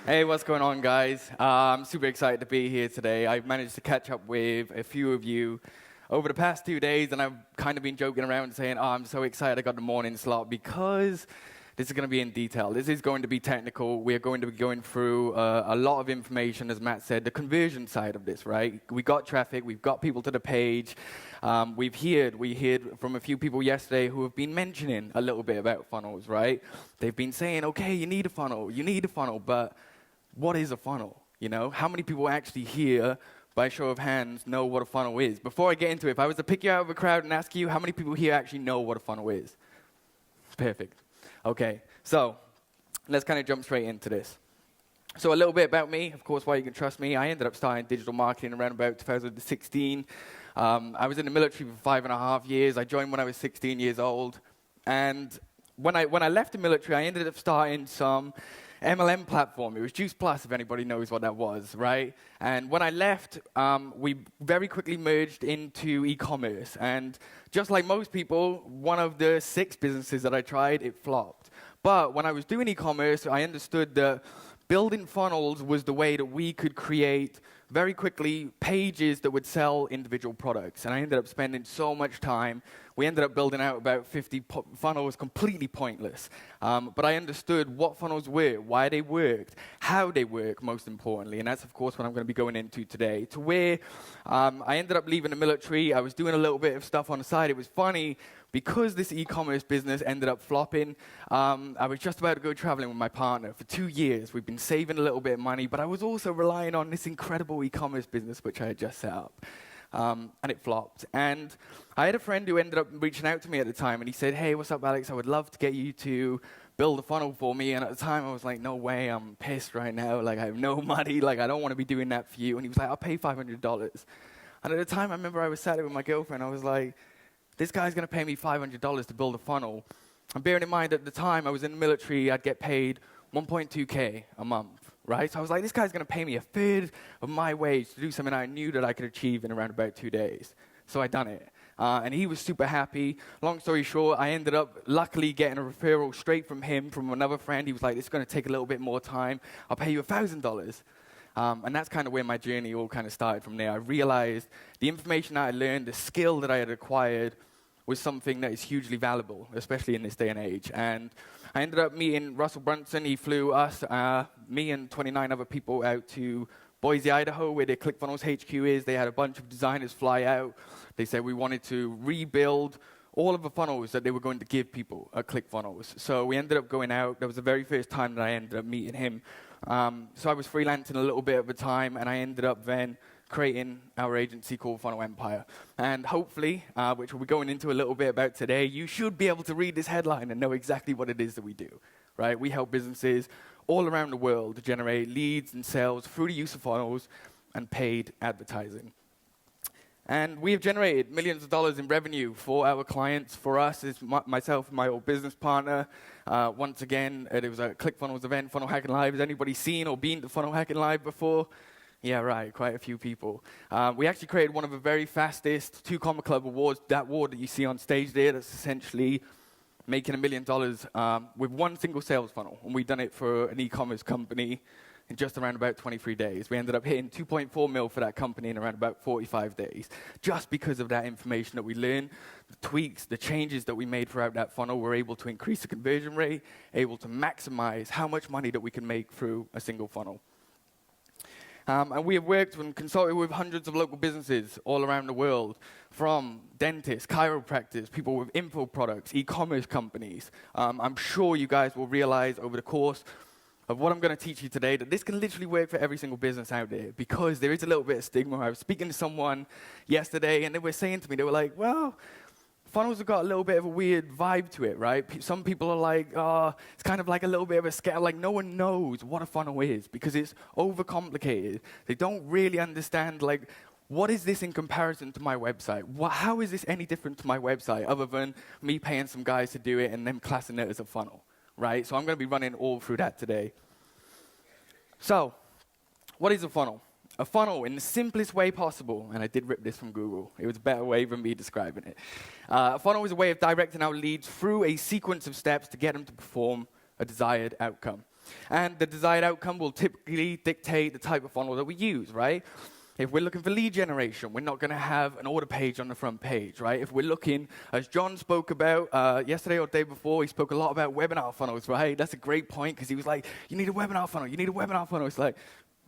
Hey, what's going on, guys? I'm super excited to be here today. I've managed to catch up with a few of you over the past 2 days, and I've kind of been joking around saying, I'm so excited I got the morning slot because this is going to be in detail. This is going to be technical. We are going to be going through a lot of information, as Matt said, the conversion side of this, right? We got traffic. We've got people to the page. We heard from a few people yesterday who have been mentioning a little bit about funnels, right? They've been saying, okay, you need a funnel, but what is a funnel? You know, how many people actually here, by show of hands, know what a funnel is? Before I get into it, if I was to pick you out of a crowd and ask you, how many people here actually know what a funnel is? Perfect. Okay, so let's kind of jump straight into this. So a little bit about me, of course, why you can trust me. I ended up starting digital marketing around about 2016. I was in the military for 5.5 years. I joined when I was 16 years old. And when I left the military, I ended up starting some MLM platform. It was Juice Plus, if anybody knows what that was, right? And when I left, we very quickly merged into e-commerce. And just like most people, one of the 6 businesses that I tried, it flopped. But when I was doing e-commerce, I understood that building funnels was the way that we could create very quickly pages that would sell individual products. And I ended up spending so much time. We ended up building out about 50 funnels, completely pointless. But I understood what funnels were, why they worked, how they work, most importantly. And that's, of course, what I'm going to be going into today. To where I ended up leaving the military. I was doing a little bit of stuff on the side. It was funny. Because this e-commerce business ended up flopping, I was just about to go traveling with my partner for 2 years. We've been saving a little bit of money, but I was also relying on this incredible e-commerce business which I had just set up. And it flopped. And I had a friend who ended up reaching out to me at the time, and he said, hey, what's up, Alex? I would love to get you to build a funnel for me. And at the time, I was like, no way, I'm pissed right now. Like, I have no money. Like, I don't want to be doing that for you. And he was like, I'll pay $500. And at the time, I remember I was sat there with my girlfriend. I was like, this guy's going to pay me $500 to build a funnel. And bearing in mind, at the time, I was in the military, I'd get paid 1.2K a month, right? So I was like, this guy's going to pay me a third of my wage to do something I knew that I could achieve in around about 2 days. So I done it. And he was super happy. Long story short, I ended up luckily getting a referral straight from him, from another friend. He was like, it's going to take a little bit more time. I'll pay you $1,000. And that's kind of where my journey all kind of started from there. I realized the information that I learned, the skill that I had acquired, was something that is hugely valuable, especially in this day and age. And I ended up meeting Russell Brunson. He flew us, me and 29 other people, out to Boise, Idaho, where their Clickfunnels HQ is. They had a bunch of designers fly out. They said we wanted to rebuild all of the funnels that they were going to give people at Clickfunnels. So we ended up going out. That was the very first time that I ended up meeting him. So I was freelancing a little bit at the time, and I ended up then creating our agency called Funnel Empire. And hopefully, which we'll be going into a little bit about today, you should be able to read this headline and know exactly what it is that we do, right? We help businesses all around the world to generate leads and sales through the use of funnels and paid advertising. And we have generated millions of dollars in revenue for our clients. For us, it's myself and my old business partner. Once again, it was a Clickfunnels event, Funnel Hacking Live. Has anybody seen or been to Funnel Hacking Live before? Yeah, right, quite a few people. We actually created one of the very fastest 2 Comma Club awards, that award that you see on stage there, that's essentially making $1 million with one single sales funnel. And we've done it for an e-commerce company in just around about 23 days. We ended up hitting 2.4 mil for that company in around about 45 days. Just because of that information that we learned, the tweaks, the changes that we made throughout that funnel, we're able to increase the conversion rate, able to maximize how much money that we can make through a single funnel. And we have worked and consulted with hundreds of local businesses all around the world, from dentists, chiropractors, people with info products, e-commerce companies. I'm sure you guys will realize over the course of what I'm going to teach you today that this can literally work for every single business out there, because there is a little bit of stigma. I was speaking to someone yesterday, and they were saying to me, they were like, well, funnels have got a little bit of a weird vibe to it, right? Some people are like, oh, it's kind of like a little bit of a scale. Like, no one knows what a funnel is because it's overcomplicated. They don't really understand, like, what is this in comparison to my website? How is this any different to my website other than me paying some guys to do it and them classing it as a funnel, right? So I'm going to be running all through that today. So, what is a funnel? A funnel, in the simplest way possible, and I did rip this from Google. It was a better way than me describing it. A funnel is a way of directing our leads through a sequence of steps to get them to perform a desired outcome. And the desired outcome will typically dictate the type of funnel that we use, right? If we're looking for lead generation, we're not going to have an order page on the front page, right? If we're looking, as John spoke about yesterday or the day before, he spoke a lot about webinar funnels, right? That's a great point because he was like, you need a webinar funnel, you need a webinar funnel. It's like,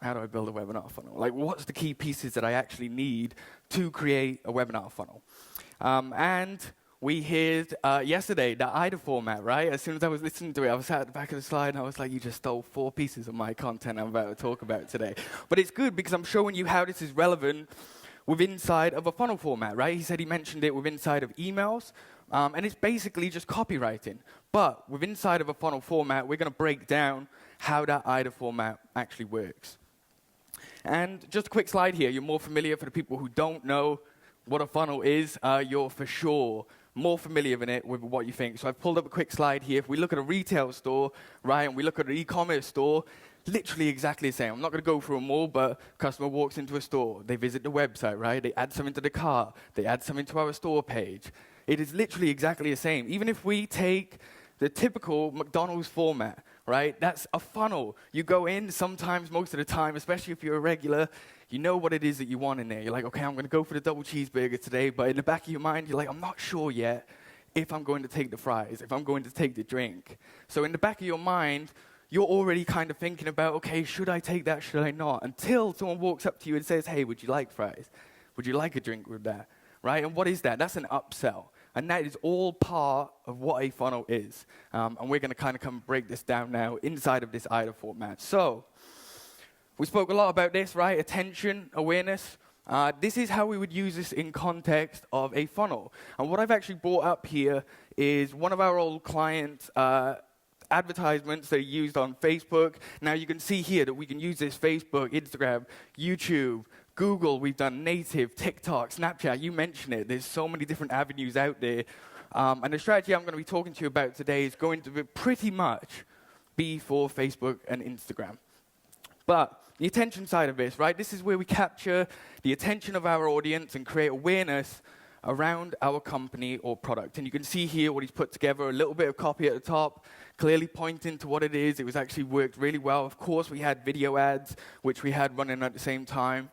how do I build a webinar funnel? Like, what's the key pieces that I actually need to create a webinar funnel? And we heard yesterday the IDA format, right? As soon as I was listening to it, I was sat at the back of the slide and I was like, you just stole 4 pieces of my content I'm about to talk about today. But it's good because I'm showing you how this is relevant with inside of a funnel format, right? He said he mentioned it with inside of emails, and it's basically just copywriting. But with inside of a funnel format, we're going to break down how that IDA format actually works. And just a quick slide here. You're more familiar for the people who don't know what a funnel is. You're for sure more familiar with it with what you think. So I've pulled up a quick slide here. If we look at a retail store, right, and we look at an e-commerce store, literally exactly the same. I'm not going to go through them all, but customer walks into a store. They visit the website, right? They add something to the cart. They add something to our store page. It is literally exactly the same. Even if we take the typical McDonald's format, right? That's a funnel. You go in sometimes, most of the time, especially if you're a regular, you know what it is that you want in there. You're like, okay, I'm going to go for the double cheeseburger today, but in the back of your mind, you're like, I'm not sure yet if I'm going to take the fries, if I'm going to take the drink. So in the back of your mind, you're already kind of thinking about, okay, should I take that, should I not? Until someone walks up to you and says, hey, would you like fries? Would you like a drink with that? Right? And what is that? That's an upsell. And that is all part of what a funnel is. And we're going to kind of come break this down now inside of this IDA format. So we spoke a lot about this, right? Attention, awareness. This is how we would use this in context of a funnel. And what I've actually brought up here is one of our old clients' advertisements that are used on Facebook. Now you can see here that we can use this Facebook, Instagram, YouTube, Google. We've done native, TikTok, Snapchat. You mentioned it. There's so many different avenues out there. And the strategy I'm going to be talking to you about today is going to be pretty much be for Facebook and Instagram. But the attention side of this, right? This is where we capture the attention of our audience and create awareness around our company or product. And you can see here what he's put together, a little bit of copy at the top, clearly pointing to what it is. It was actually worked really well. Of course, we had video ads, which we had running at the same time.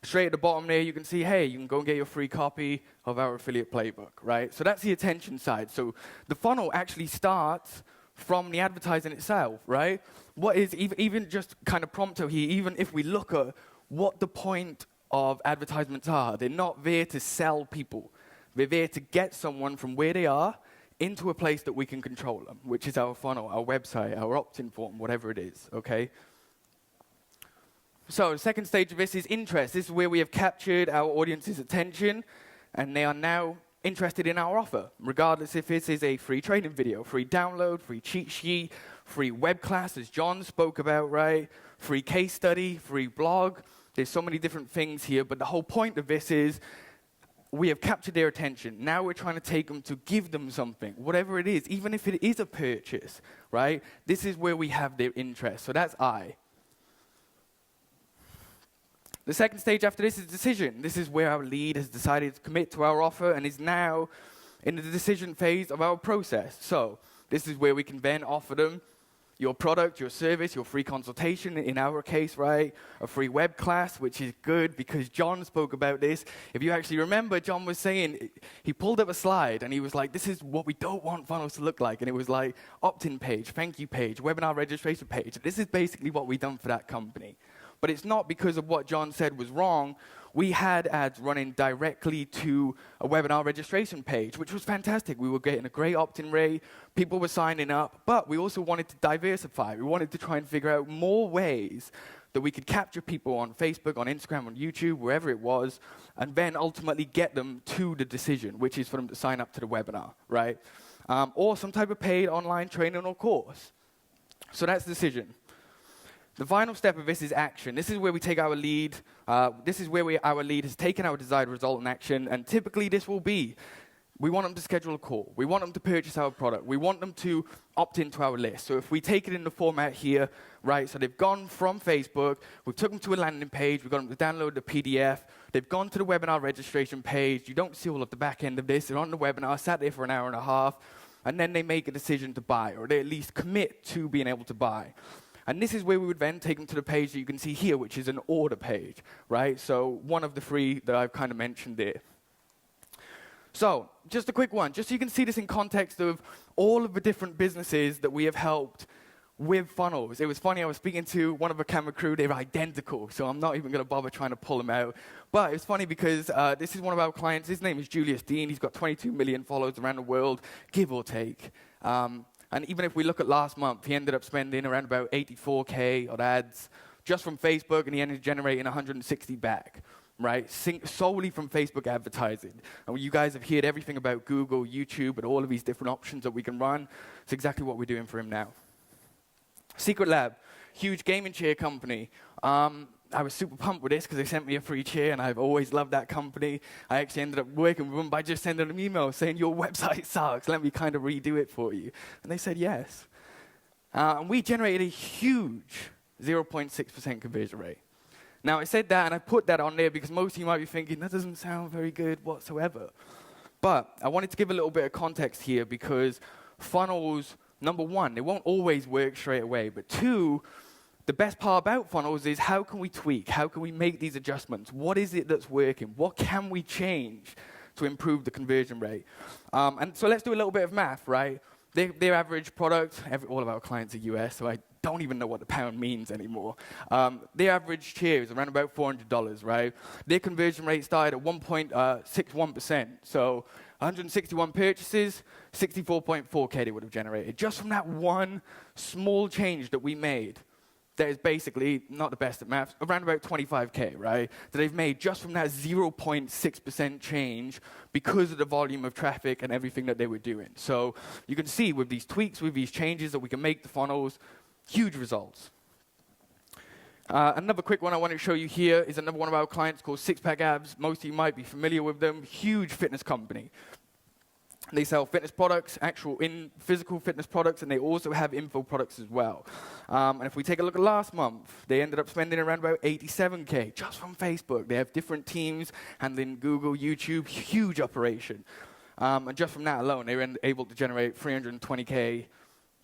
Straight at the bottom there, you can see, hey, you can go and get your free copy of our affiliate playbook, right? So that's the attention side. So the funnel actually starts from the advertising itself, right? What is, even just kind of prompto here, even if we look at what the point of advertisements are, they're not there to sell people. They're there to get someone from where they are into a place that we can control them, which is our funnel, our website, our opt-in form, whatever it is, okay? So the second stage of this is interest. This is where we have captured our audience's attention, and they are now interested in our offer, regardless if this is a free training video, free download, free cheat sheet, free web class, as John spoke about, right? Free case study, free blog. There's so many different things here, but the whole point of this is we have captured their attention. Now we're trying to take them to give them something, whatever it is, even if it is a purchase, right? This is where we have their interest. So that's I. The second stage after this is decision. This is where our lead has decided to commit to our offer and is now in the decision phase of our process. So this is where we can then offer them your product, your service, your free consultation, in our case, right? A free web class, which is good because John spoke about this. If you actually remember, John was saying, he pulled up a slide and he was like, this is what we don't want funnels to look like. And it was like opt-in page, thank you page, webinar registration page. This is basically what we've done for that company. But it's not because of what John said was wrong. We had ads running directly to a webinar registration page, which was fantastic. We were getting a great opt-in rate. People were signing up. But we also wanted to diversify. We wanted to try and figure out more ways that we could capture people on Facebook, on Instagram, on YouTube, wherever it was, and then ultimately get them to the decision, which is for them to sign up to the webinar, right? Or some type of paid online training or course. So that's decision. The final step of this is action. This is where we take our lead. This is where our lead has taken our desired result in action. And typically this will be, we want them to schedule a call. We want them to purchase our product. We want them to opt into our list. So if we take it in the format here, right, so they've gone from Facebook, we've took them to a landing page, we've got them to download the PDF, they've gone to the webinar registration page, you don't see all of the back end of this, they're on the webinar, sat there for an hour and a half, and then they make a decision to buy, or they at least commit to being able to buy. And this is where we would then take them to the page that you can see here, which is an order page, right? So one of the three that I've kind of mentioned there. So just a quick one, just so you can see this in context of all of the different businesses that we have helped with funnels. It was funny, I was speaking to one of the camera crew, they were identical, so I'm not even going to bother trying to pull them out. But it's funny because this is one of our clients, his name is Julius Dean, he's got 22 million followers around the world, give or take. And even if we look at last month, he ended up spending around about 84K on ads just from Facebook, and he ended up generating 160 back, right? Solely from Facebook advertising. And you guys have heard everything about Google, YouTube, and all of these different options that we can run. It's exactly what we're doing for him now. SecretLab, huge gaming chair company. I was super pumped with this because they sent me a free chair, and I've always loved that company. I actually ended up working with them by just sending them an email saying, your website sucks, let me kind of redo it for you. And they said yes. And we generated a huge 0.6% conversion rate. Now, I said that, and I put that on there because most of you might be thinking, that doesn't sound very good whatsoever. But I wanted to give a little bit of context here because funnels, number one, they won't always work straight away. But two, the best part about funnels is how can we tweak? How can we make these adjustments? What is it that's working? What can we change to improve the conversion rate? And so let's do a little bit of math, right? Their average product, all of our clients are US, so I don't even know what the pound means anymore. Their average chair is around about $400, right? Their conversion rate started at 1.61%. So 161 purchases, 64.4K they would have generated. Just from that one small change that we made, that is basically, not the best at maths, around about 25K, right? That they've made just from that 0.6% change because of the volume of traffic and everything that they were doing. So you can see with these tweaks, with these changes that we can make the funnels, huge results. Another quick one I want to show you here is another one of our clients called Six Pack Abs. Most of you might be familiar with them. Huge fitness company. They sell fitness products, actual physical fitness products, and they also have info products as well. And if we take a look at last month, they ended up spending around about 87K just from Facebook. They have different teams handling Google, YouTube, huge operation. And just from that alone, they were able to generate 320K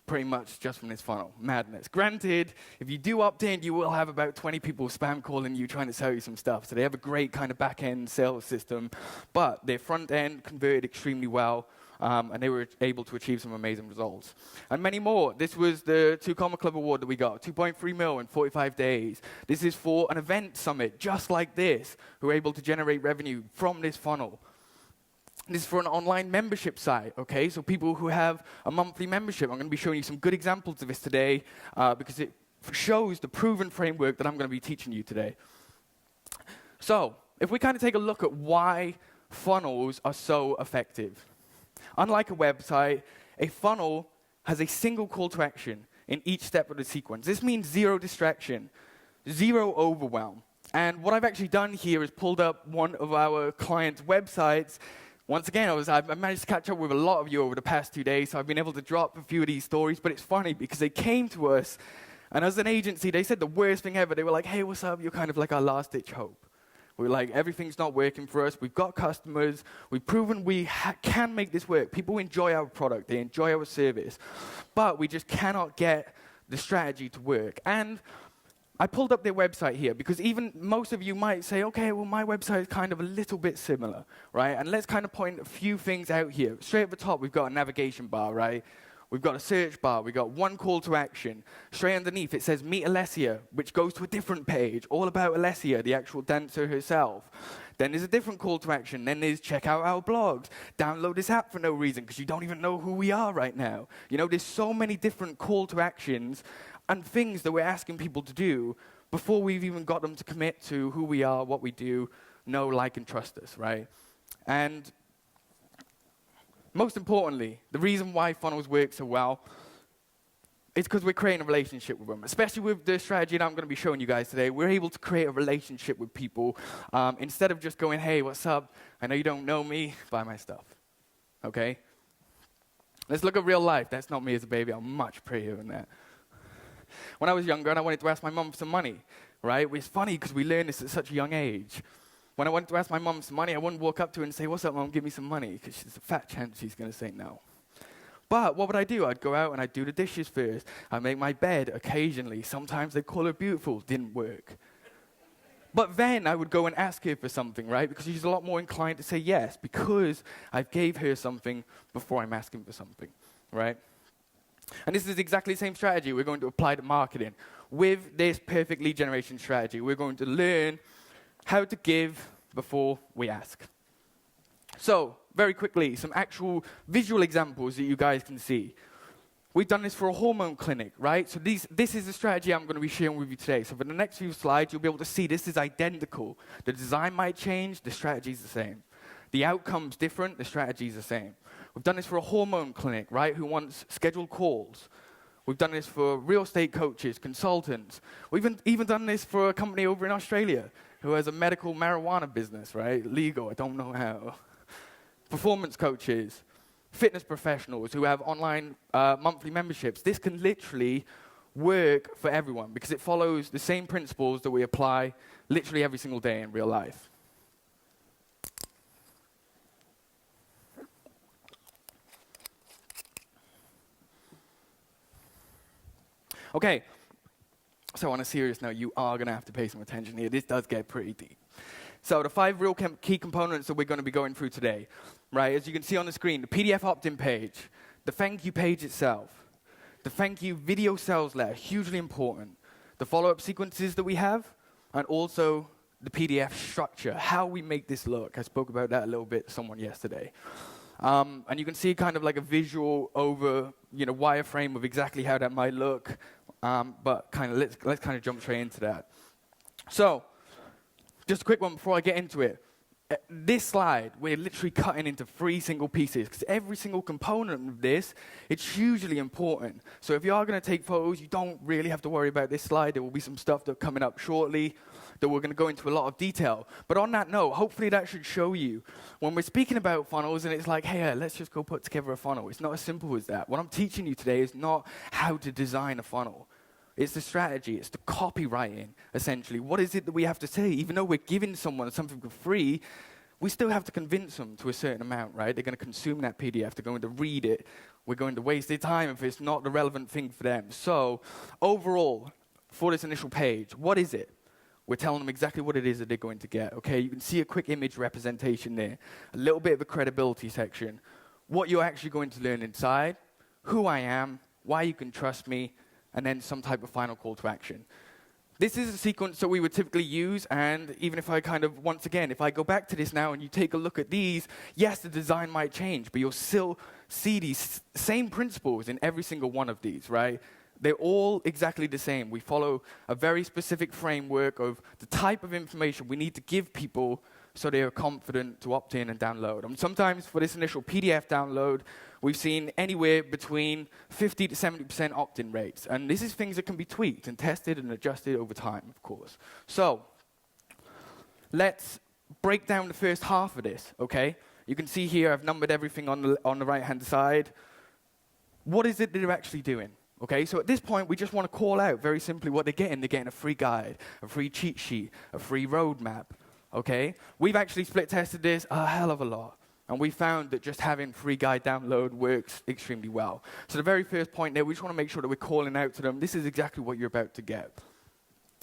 pretty much just from this funnel. Madness. Granted, if you do opt in, you will have about 20 people spam calling you trying to sell you some stuff. So they have a great kind of back-end sales system. But their front end converted extremely well, and they were able to achieve some amazing results. And many more. This was the 2 Comma Club award that we got, 2.3 mil in 45 days. This is for an event summit just like this, who were able to generate revenue from this funnel. This is for an online membership site, okay? So people who have a monthly membership. I'm going to be showing you some good examples of this today because it shows the proven framework that I'm going to be teaching you today. So if we kind of take a look at why funnels are so effective. Unlike a website, a funnel has a single call to action in each step of the sequence. This means zero distraction, zero overwhelm. And what I've actually done here is pulled up one of our clients' websites. Once again, I managed to catch up with a lot of you over the past 2 days, so I've been able to drop a few of these stories, but it's funny because they came to us, and as an agency, they said the worst thing ever. They were like, hey, what's up? You're kind of like our last-ditch hope. We're like, everything's not working for us. We've got customers. We've proven we can make this work. People enjoy our product. They enjoy our service. But we just cannot get the strategy to work. And I pulled up their website here because even most of you might say, okay, well, my website is kind of a little bit similar, right? And let's kind of point a few things out here. Straight at the top, we've got a navigation bar, right? We've got a search bar. We've got one call to action. Straight underneath, it says Meet Alessia, which goes to a different page, all about Alessia, the actual dancer herself. Then there's a different call to action. Then there's check out our blogs. Download this app for no reason because you don't even know who we are right now. You know, there's so many different call to actions and things that we're asking people to do before we've even got them to commit to who we are, what we do, know, like, and trust us, right? And most importantly, the reason why funnels work so well is because we're creating a relationship with them. Especially with the strategy that I'm going to be showing you guys today, we're able to create a relationship with people instead of just going, hey, what's up? I know you don't know me, buy my stuff, okay? Let's look at real life. That's not me as a baby. I'm much prettier than that. When I was younger and I wanted to ask my mum for some money, right? It's funny because we learn this at such a young age. When I wanted to ask my mum for some money, I wouldn't walk up to her and say, what's up, mum, give me some money, because there's a fat chance she's going to say no. But what would I do? I'd go out and I'd do the dishes first. I'd make my bed occasionally. Sometimes they'd call her beautiful. Didn't work. But then I would go and ask her for something, right? Because she's a lot more inclined to say yes, because I gave her something before I'm asking for something, right? And this is exactly the same strategy we're going to apply to marketing. With this perfect lead generation strategy, we're going to learn how to give before we ask. So, very quickly, some actual visual examples that you guys can see. We've done this for a hormone clinic, right? So this is the strategy I'm going to be sharing with you today. So for the next few slides, you'll be able to see this is identical. The design might change, the strategy is the same. The outcome's different, the strategy is the same. We've done this for a hormone clinic, right, who wants scheduled calls. We've done this for real estate coaches, consultants. We've even done this for a company over in Australia who has a medical marijuana business, right? Legal, I don't know how. Performance coaches. Fitness professionals who have online monthly memberships. This can literally work for everyone because it follows the same principles that we apply literally every single day in real life. Okay, so on a serious note, you are going to have to pay some attention here. This does get pretty deep. So the 5 real key components that we're going to be going through today, right? As you can see on the screen, the PDF opt-in page, the thank you page itself, the thank you video sales letter, hugely important, the follow-up sequences that we have, and also the PDF structure, how we make this look. I spoke about that a little bit to someone yesterday. And you can see kind of like a visual over, wireframe of exactly how that might look. But let's kind of jump straight into that. So, just a quick one before I get into it. This slide, we're literally cutting into 3 single pieces because every single component of this, it's hugely important. So if you are going to take photos, you don't really have to worry about this slide. There will be some stuff that's coming up shortly that we're going to go into a lot of detail. But on that note, hopefully that should show you when we're speaking about funnels and it's like, hey, let's just go put together a funnel. It's not as simple as that. What I'm teaching you today is not how to design a funnel. It's the strategy. It's the copywriting, essentially. What is it that we have to say? Even though we're giving someone something for free, we still have to convince them to a certain amount, right? They're going to consume that PDF. They're going to read it. We're going to waste their time if it's not the relevant thing for them. So overall, for this initial page, what is it? We're telling them exactly what it is that they're going to get, okay? You can see a quick image representation there, a little bit of a credibility section, what you're actually going to learn inside, who I am, why you can trust me, and then some type of final call to action. This is a sequence that we would typically use, and even if I once again, if I go back to this now and you take a look at these, yes, the design might change, but you'll still see these same principles in every single one of these, right? They're all exactly the same. We follow a very specific framework of the type of information we need to give people so they are confident to opt in and download. And sometimes for this initial PDF download, we've seen anywhere between 50 to 70% opt-in rates. And this is things that can be tweaked and tested and adjusted over time, of course. So let's break down the first half of this, okay? You can see here I've numbered everything on the right-hand side. What is it that they're actually doing? Okay, so at this point, we just want to call out very simply what they're getting. They're getting a free guide, a free cheat sheet, a free roadmap. Okay, we've actually split tested this a hell of a lot. And we found that just having free guide download works extremely well. So the very first point there, we just want to make sure that we're calling out to them, this is exactly what you're about to get.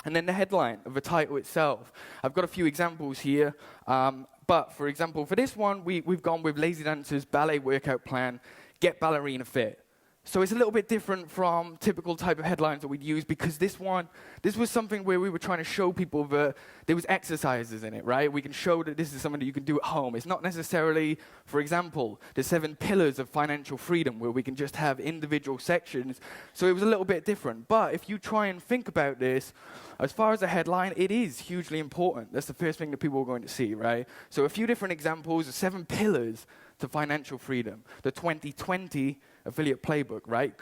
And then the headline of the title itself. I've got a few examples here. But for example, for this one, we've gone with Lazy Dancer's ballet workout plan, Get Ballerina Fit. So it's a little bit different from typical type of headlines that we'd use because this was something where we were trying to show people that there was exercises in it, right? We can show that this is something that you can do at home. It's not necessarily, for example, the 7 pillars of financial freedom where we can just have individual sections. So it was a little bit different. But if you try and think about this, as far as a headline, it is hugely important. That's the first thing that people are going to see, right? So a few different examples, the 7 pillars to financial freedom, the 2020 affiliate playbook, right?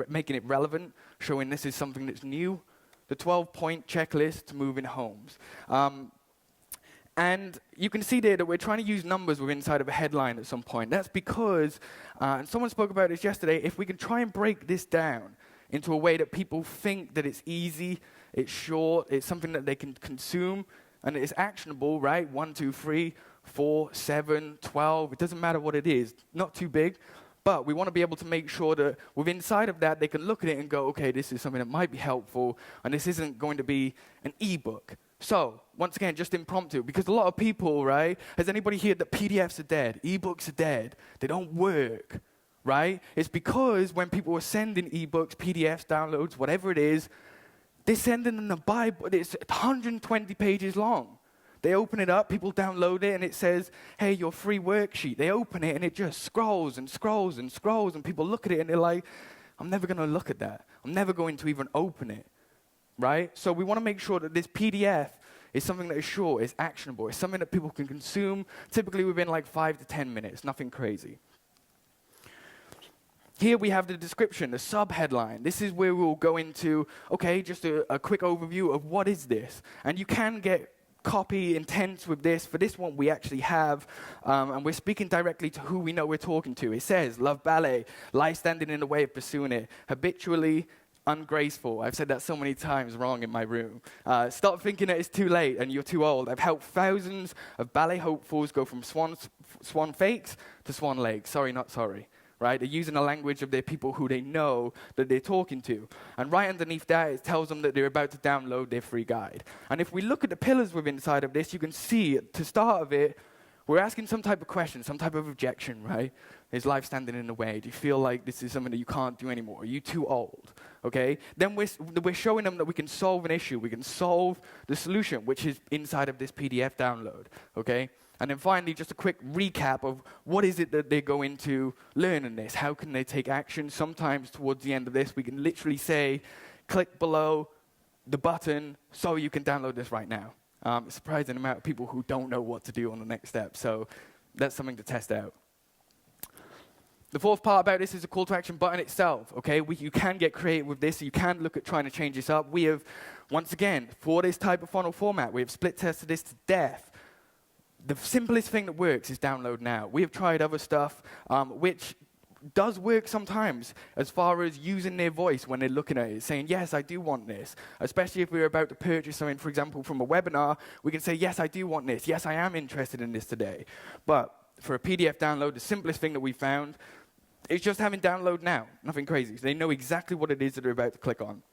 Making it relevant, showing this is something that's new, the 12-point checklist to moving homes. And you can see there that we're trying to use numbers within inside of a headline at some point. That's because, and someone spoke about this yesterday, if we can try and break this down into a way that people think that it's easy, it's short, it's something that they can consume, and it's actionable, right? 1, 2, 3, 4, 7, 12, it doesn't matter what it is, not too big, But we want to be able to make sure that within inside of that, they can look at it and go, okay, this is something that might be helpful, and this isn't going to be an ebook. So, once again, just impromptu, because a lot of people, right, has anybody here that PDFs are dead, ebooks are dead, they don't work, right? It's because when people are sending ebooks, PDFs, downloads, whatever it is, they're sending them the Bible, it's 120 pages long. They open it up, people download it, and it says, hey, your free worksheet. They open it, and it just scrolls and scrolls and scrolls, and people look at it, and they're like, I'm never going to look at that. I'm never going to even open it, right? So we want to make sure that this PDF is something that is short, is actionable, is something that people can consume, typically within like 5 to 10 minutes, nothing crazy. Here we have the description, the sub-headline. This is where we'll go into, okay, just a quick overview of what is this. And you can get copy intents with this. For this one, we actually have, and we're speaking directly to who we know we're talking to. It says, love ballet, lie standing in the way of pursuing it, habitually ungraceful. I've said that so many times wrong in my room. Stop thinking that it's too late and you're too old. I've helped thousands of ballet hopefuls go from swan fakes to swan legs. Sorry, not sorry. Right? They're using the language of their people who they know that they're talking to. And right underneath that, it tells them that they're about to download their free guide. And if we look at the pillars within inside of this, you can see, to start of it, we're asking some type of question, some type of objection, right? Is life standing in the way? Do you feel like this is something that you can't do anymore? Are you too old? Okay? Then we're showing them that we can solve an issue. We can solve the solution, which is inside of this PDF download. Okay? And then finally, just a quick recap of what is it that they're going to learn in this? How can they take action? Sometimes towards the end of this, we can literally say, click below the button so you can download this right now. It's a surprising amount of people who don't know what to do on the next step. So that's something to test out. The fourth part about this is the call to action button itself. Okay, you can get creative with this. You can look at trying to change this up. We have, once again, for this type of funnel format, we have split tested this to death. The simplest thing that works is download now. We have tried other stuff, which does work sometimes as far as using their voice when they're looking at it, saying, yes, I do want this. Especially if we're about to purchase something, for example, from a webinar, we can say, yes, I do want this. Yes, I am interested in this today. But for a PDF download, the simplest thing that we found is just having download now. Nothing crazy. So they know exactly what it is that they're about to click on.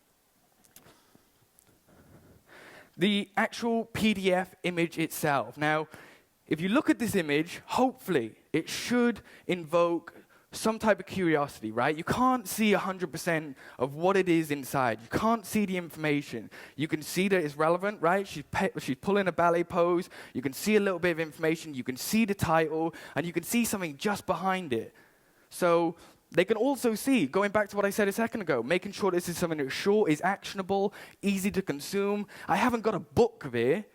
The actual PDF image itself. Now, if you look at this image, hopefully it should invoke some type of curiosity, right? You can't see 100% of what it is inside. You can't see the information. You can see that it's relevant, right? She's pulling a ballet pose. You can see a little bit of information. You can see the title, and you can see something just behind it. So they can also see, going back to what I said a second ago, making sure this is something that's short, is actionable, easy to consume. I haven't got a book there.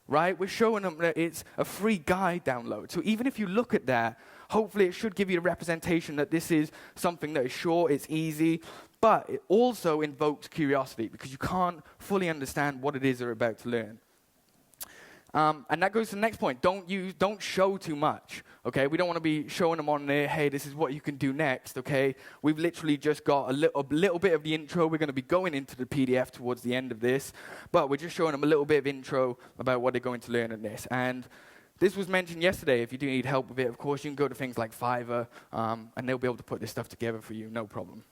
Right? We're showing them that it's a free guide download. So even if you look at that, hopefully it should give you a representation that this is something that is short, it's easy, but it also invokes curiosity because you can't fully understand what it is they're about to learn. And that goes to the next point. Don't show too much, okay? We don't want to be showing them on there, hey, this is what you can do next, okay? We've literally just got a little bit of the intro. We're going to be going into the PDF towards the end of this, but we're just showing them a little bit of intro about what they're going to learn in this. And this was mentioned yesterday. If you do need help with it, of course, you can go to things like Fiverr, and they'll be able to put this stuff together for you, no problem.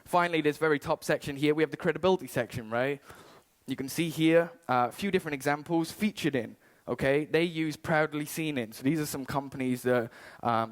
Finally, this very top section here, we have the credibility section, right? You can see here a few different examples featured in, okay? They use proudly seen in. So these are some companies that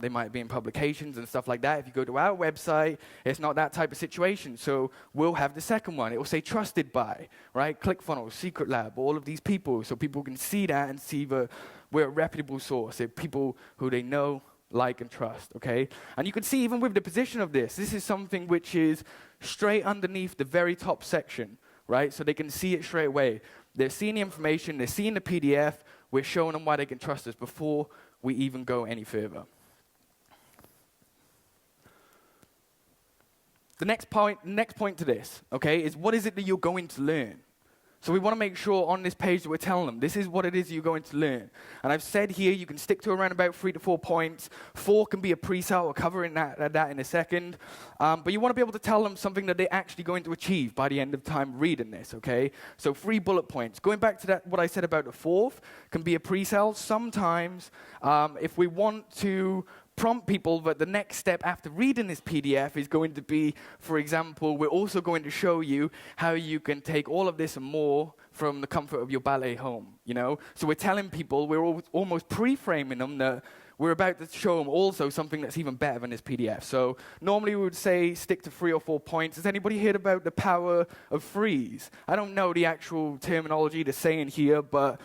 they might be in publications and stuff like that. If you go to our website, it's not that type of situation. So we'll have the second one. It will say trusted by, right? Clickfunnels, SecretLab, all of these people. So people can see that and see that we're a reputable source. They're people who they know, like, and trust, okay? And you can see even with the position of this is something which is straight underneath the very top section. Right? So they can see it straight away. They're seeing the information, they're seeing the PDF, we're showing them why they can trust us before we even go any further. The next point to this, okay, is what is it that you're going to learn? So we want to make sure on this page that we're telling them, this is what it is you're going to learn. And I've said here, you can stick to around about 3 to 4 points. 4 can be a pre-sale. We'll cover that in a second. But you want to be able to tell them something that they're actually going to achieve by the end of time reading this, okay? So 3 bullet points. Going back to what I said about the 4th, can be a pre-sale. Sometimes, if we want to prompt people that the next step after reading this PDF is going to be, for example, we're also going to show you how you can take all of this and more from the comfort of your ballet home, So we're telling people, we're almost pre-framing them that we're about to show them also something that's even better than this PDF. So normally we would say stick to 3 or 4 points. Has anybody heard about the power of freeze? I don't know the actual terminology they're saying here, but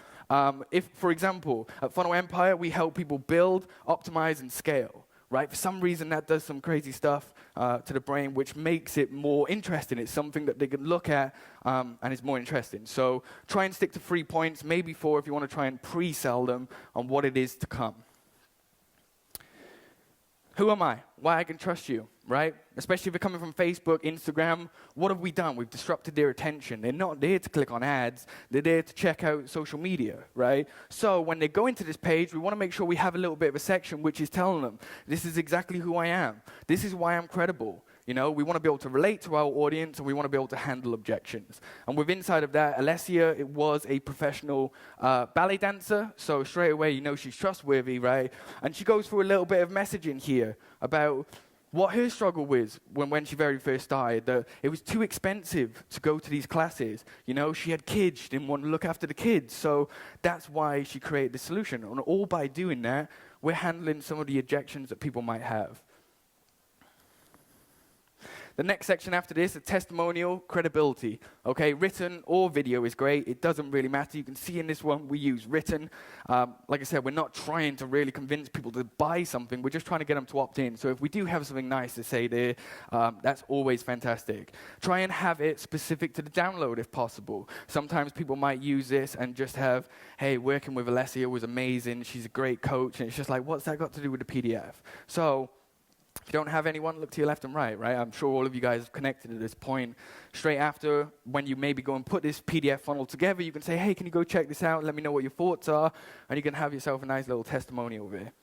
if, for example, at Funnel Empire, we help people build, optimize, and scale, right? For some reason, that does some crazy stuff to the brain, which makes it more interesting. It's something that they can look at, and it's more interesting. So try and stick to 3 points, maybe 4 if you want to try and pre-sell them on what it is to come. Who am I? Why I can trust you, right? Especially if you're coming from Facebook, Instagram. What have we done? We've disrupted their attention. They're not there to click on ads. They're there to check out social media, right? So when they go into this page, we want to make sure we have a little bit of a section which is telling them, this is exactly who I am. This is why I'm credible. We want to be able to relate to our audience, and we want to be able to handle objections. And with inside of that, Alessia, it was a professional ballet dancer, so straight away, she's trustworthy, right? And she goes through a little bit of messaging here about what her struggle was when she very first started, that it was too expensive to go to these classes. She had kids, she didn't want to look after the kids, so that's why she created the solution. And all by doing that, we're handling some of the objections that people might have. The next section after this, a testimonial credibility. Okay, written or video is great. It doesn't really matter. You can see in this one, we use written. Like I said, we're not trying to really convince people to buy something. We're just trying to get them to opt in. So if we do have something nice to say there, that's always fantastic. Try and have it specific to the download if possible. Sometimes people might use this and just have, hey, working with Alessia was amazing. She's a great coach. And it's just like, what's that got to do with the PDF? So if you don't have anyone, look to your left and right? I'm sure all of you guys have connected at this point. Straight after, when you maybe go and put this PDF funnel together, you can say, hey, can you go check this out? Let me know what your thoughts are. And you can have yourself a nice little testimonial there.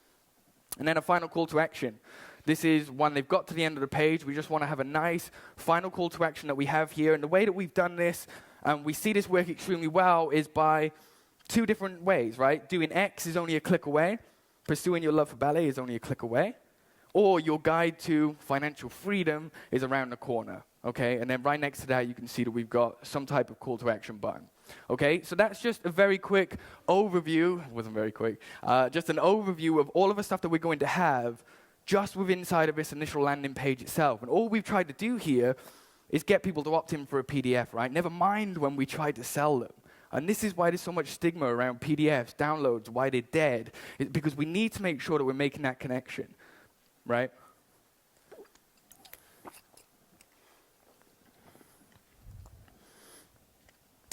And then a final call to action. This is when they've got to the end of the page. We just want to have a nice final call to action that we have here. And the way that we've done this, we see this work extremely well, is by 2 different ways, right? Doing X is only a click away. Pursuing your love for ballet is only a click away. Or your guide to financial freedom is around the corner, okay? And then right next to that, you can see that we've got some type of call to action button, okay? So that's just a very quick overview. It wasn't very quick. Just an overview of all of the stuff that we're going to have just within inside of this initial landing page itself. And all we've tried to do here is get people to opt in for a PDF, right? Never mind when we try to sell them. And this is why there's so much stigma around PDFs, downloads, why they're dead. It's because we need to make sure that we're making that connection. Right?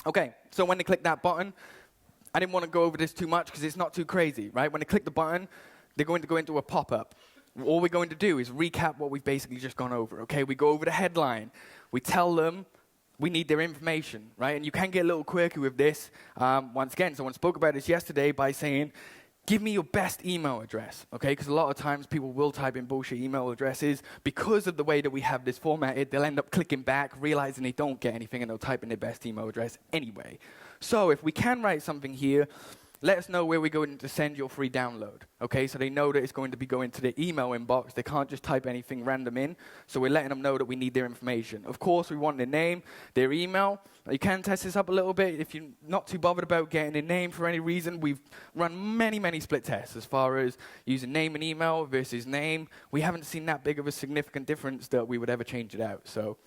Okay, so when they click that button, I didn't want to go over this too much because it's not too crazy, right? When they click the button, they're going to go into a pop-up. All we're going to do is recap what we've basically just gone over, okay? We go over the headline. We tell them we need their information, right? And you can get a little quirky with this. Once again, someone spoke about this yesterday by saying, give me your best email address, okay? Because a lot of times people will type in bullshit email addresses. Because of the way that we have this formatted, they'll end up clicking back, realizing they don't get anything, and they'll type in their best email address anyway. So if we can write something here, let us know where we're going to send your free download, okay? So they know that it's going to be going to their email inbox. They can't just type anything random in. So we're letting them know that we need their information. Of course, we want their name, their email. You can test this up a little bit. If you're not too bothered about getting their name for any reason, we've run many, many split tests as far as using name and email versus name. We haven't seen that big of a significant difference that we would ever change it out. So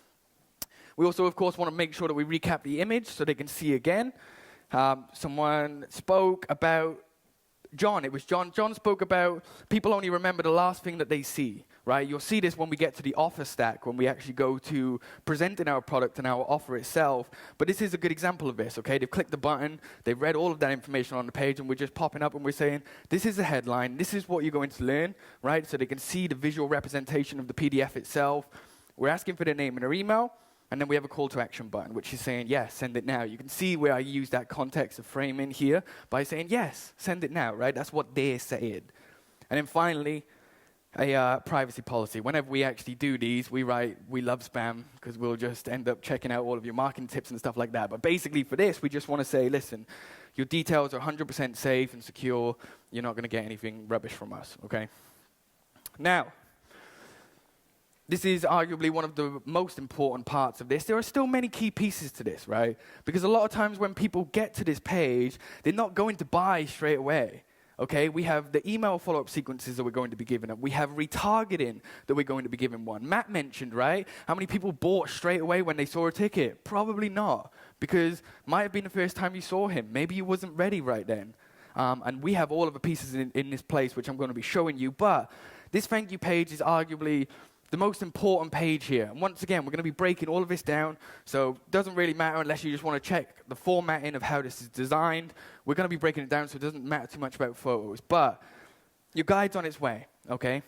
we also, of course, want to make sure that we recap the image so they can see again. Someone spoke about John. It was John. John spoke about people only remember the last thing that they see, right? You'll see this when we get to the offer stack, when we actually go to presenting our product and our offer itself. But this is a good example of this, okay? They've clicked the button, they've read all of that information on the page, and we're just popping up and we're saying, this is the headline, this is what you're going to learn, right? So they can see the visual representation of the PDF itself. We're asking for their name and their email. And then we have a call to action button, which is saying, yes, send it now. You can see where I use that context of framing here by saying, yes, send it now, right? That's what they're saying. And then finally, a privacy policy. Whenever we actually do these, we write, we love spam, because we'll just end up checking out all of your marketing tips and stuff like that. But basically for this, we just want to say, listen, your details are 100% safe and secure. You're not going to get anything rubbish from us, okay? Now, this is arguably one of the most important parts of this. There are still many key pieces to this, right? Because a lot of times when people get to this page, they're not going to buy straight away. Okay, we have the email follow-up sequences that we're going to be giving them. We have retargeting that we're going to be giving one. Matt mentioned, right? How many people bought straight away when they saw a ticket? Probably not, because might have been the first time you saw him. Maybe you wasn't ready right then. And we have all of the pieces in this place, which I'm going to be showing you. But this thank you page is arguably the most important page here. And once again, we're going to be breaking all of this down, so it doesn't really matter unless you just want to check the formatting of how this is designed. We're going to be breaking it down, so it doesn't matter too much about photos. But your guide's on its way, okay?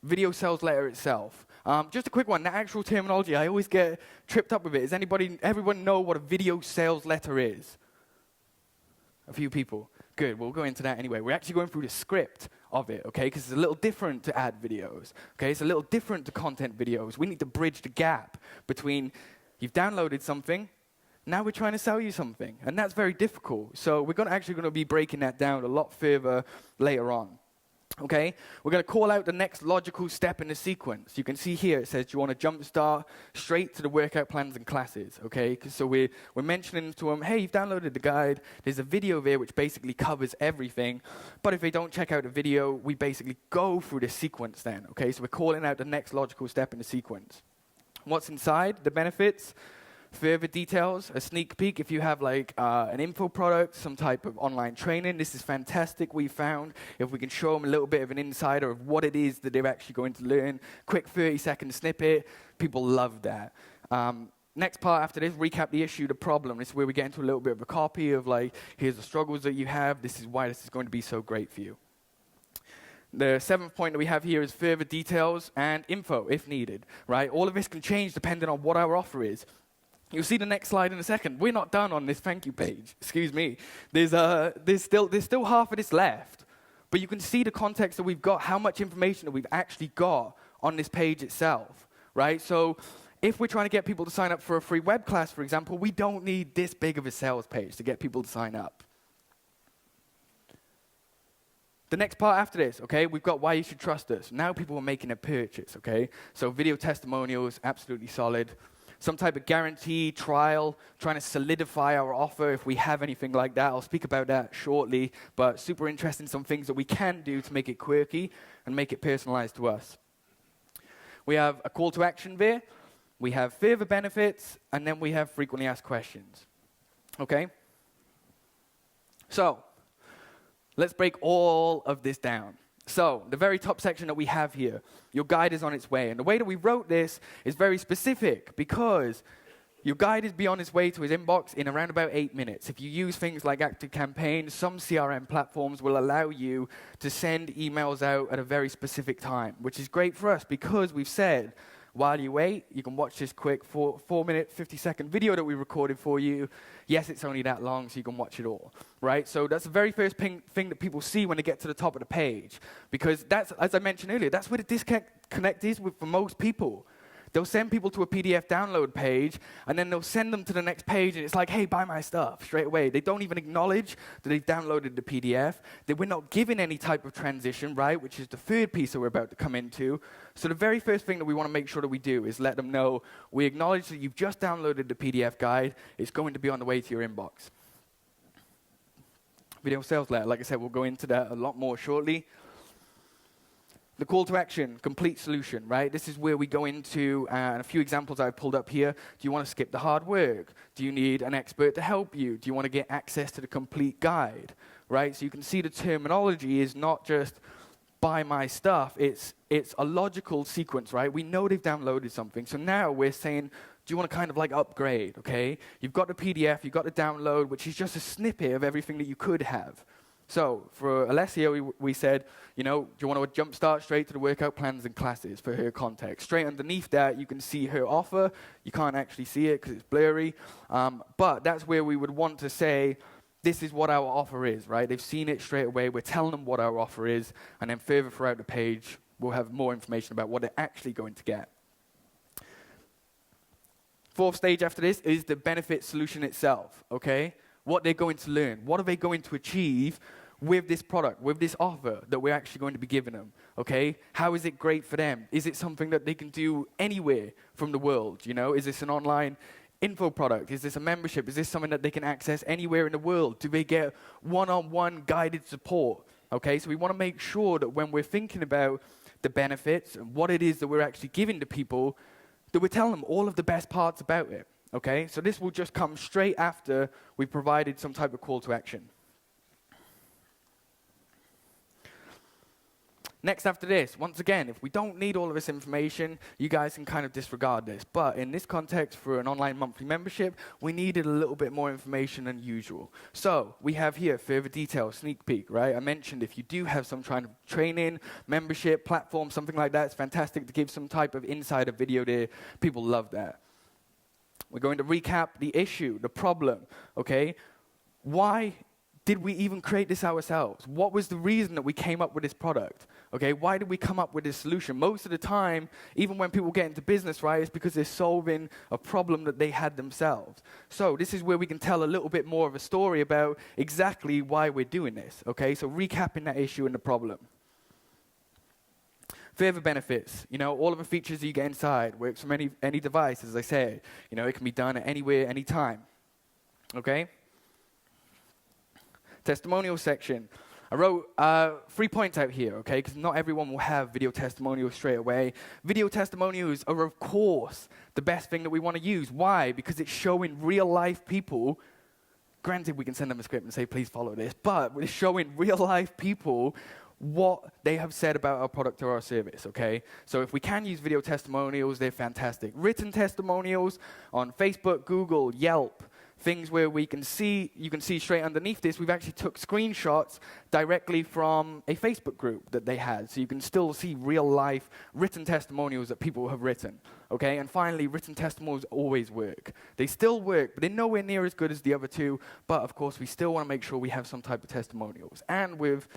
Video sales letter itself. Just a quick one, the actual terminology, I always get tripped up with it. Does everyone know what a video sales letter is? A few people. Good, we'll go into that anyway. We're actually going through the script of it, okay? Because it's a little different to ad videos, okay? It's a little different to content videos. We need to bridge the gap between you've downloaded something, now we're trying to sell you something, and that's very difficult. So we're actually going to be breaking that down a lot further later on. Okay, we're going to call out the next logical step in the sequence. You can see here it says, do you want to jumpstart straight to the workout plans and classes? Okay, so we're mentioning to them, hey, you've downloaded the guide. There's a video there which basically covers everything. But if they don't check out the video, we basically go through the sequence then. Okay, so we're calling out the next logical step in the sequence. What's inside? The benefits. Further details, a sneak peek if you have like an info product, some type of online training. This is fantastic, we found. If we can show them a little bit of an insider of what it is that they're actually going to learn. Quick 30-second snippet, people love that. Next part after this, recap the issue, the problem. This is where we get into a little bit of a copy of like, here's the struggles that you have. This is why this is going to be so great for you. The 7th point that we have here is further details and info if needed, right? All of this can change depending on what our offer is. You'll see the next slide in a second. We're not done on this thank you page. Excuse me. There's still half of this left. But you can see the context that we've got, how much information that we've actually got on this page itself, right? So if we're trying to get people to sign up for a free web class, for example, we don't need this big of a sales page to get people to sign up. The next part after this, okay, we've got why you should trust us. Now people are making a purchase, okay? So video testimonials, absolutely solid. Some type of guarantee, trial, trying to solidify our offer if we have anything like that. I'll speak about that shortly, but super interesting, some things that we can do to make it quirky and make it personalized to us. We have a call to action there, we have further benefits, and then we have frequently asked questions. Okay? So, let's break all of this down. So, the very top section that we have here, your guide is on its way. And the way that we wrote this is very specific because your guide is on its way to his inbox in around about 8 minutes. If you use things like ActiveCampaign, some CRM platforms will allow you to send emails out at a very specific time, which is great for us because we've said, while you wait, you can watch this quick 4-minute, 50-second video that we recorded for you. Yes, it's only that long, so you can watch it all, right? So that's the very first thing that people see when they get to the top of the page. Because that's, as I mentioned earlier, that's where the disconnect is for most people. They'll send people to a PDF download page, and then they'll send them to the next page, and it's like, hey, buy my stuff, straight away. They don't even acknowledge that they've downloaded the PDF, that we're not given any type of transition, right, which is the third piece that we're about to come into. So the very first thing that we want to make sure that we do is let them know we acknowledge that you've just downloaded the PDF guide. It's going to be on the way to your inbox. Video sales letter, like I said, we'll go into that a lot more shortly. The call to action, complete solution, right? This is where we go into, and a few examples I've pulled up here. Do you want to skip the hard work? Do you need an expert to help you? Do you want to get access to the complete guide, right? So you can see the terminology is not just buy my stuff. It's a logical sequence, right? We know they've downloaded something. So now we're saying, do you want to kind of like upgrade, okay? You've got the PDF, you've got the download, which is just a snippet of everything that you could have. So for Alessia, we said, you know, do you want to jumpstart straight to the workout plans and classes for her context? Straight underneath that, you can see her offer. You can't actually see it because it's blurry. But that's where we would want to say, this is what our offer is, right? They've seen it straight away. We're telling them what our offer is. And then further throughout the page, we'll have more information about what they're actually going to get. Fourth stage after this is the benefit solution itself, okay? What they're going to learn. What are they going to achieve with this product, with this offer that we're actually going to be giving them, okay? How is it great for them? Is it something that they can do anywhere from the world, you know? Is this an online info product? Is this a membership? Is this something that they can access anywhere in the world? Do they get one-on-one guided support, okay? So we want to make sure that when we're thinking about the benefits and what it is that we're actually giving to people, that we're telling them all of the best parts about it, okay? So this will just come straight after we've provided some type of call to action. Next after this, once again, if we don't need all of this information, you guys can kind of disregard this. But in this context, for an online monthly membership, we needed a little bit more information than usual. So we have here further details, sneak peek, right? I mentioned if you do have some kind of training, membership, platform, something like that, it's fantastic to give some type of insider video there. People love that. We're going to recap the issue, the problem, okay? Why did we even create this ourselves? What was the reason that we came up with this product? Okay, why did we come up with this solution? Most of the time, even when people get into business, right, it's because they're solving a problem that they had themselves. So this is where we can tell a little bit more of a story about exactly why we're doing this. Okay, so recapping that issue and the problem. Further benefits, you know, all of the features that you get inside works from any device, as I said. You know, it can be done at anywhere, anytime. Okay? Testimonial section. I wrote 3 points out here, okay, because not everyone will have video testimonials straight away. Video testimonials are, of course, the best thing that we want to use. Why? Because it's showing real-life people. Granted, we can send them a script and say, please follow this, but it's showing real-life people what they have said about our product or our service, okay? So if we can use video testimonials, they're fantastic. Written testimonials on Facebook, Google, Yelp, things where you can see straight underneath this, we've actually took screenshots directly from a Facebook group that they had. So you can still see real life written testimonials that people have written, okay? And finally, written testimonials always work. They still work, but they're nowhere near as good as the other two. But of course, we still want to make sure we have some type of testimonials. And with,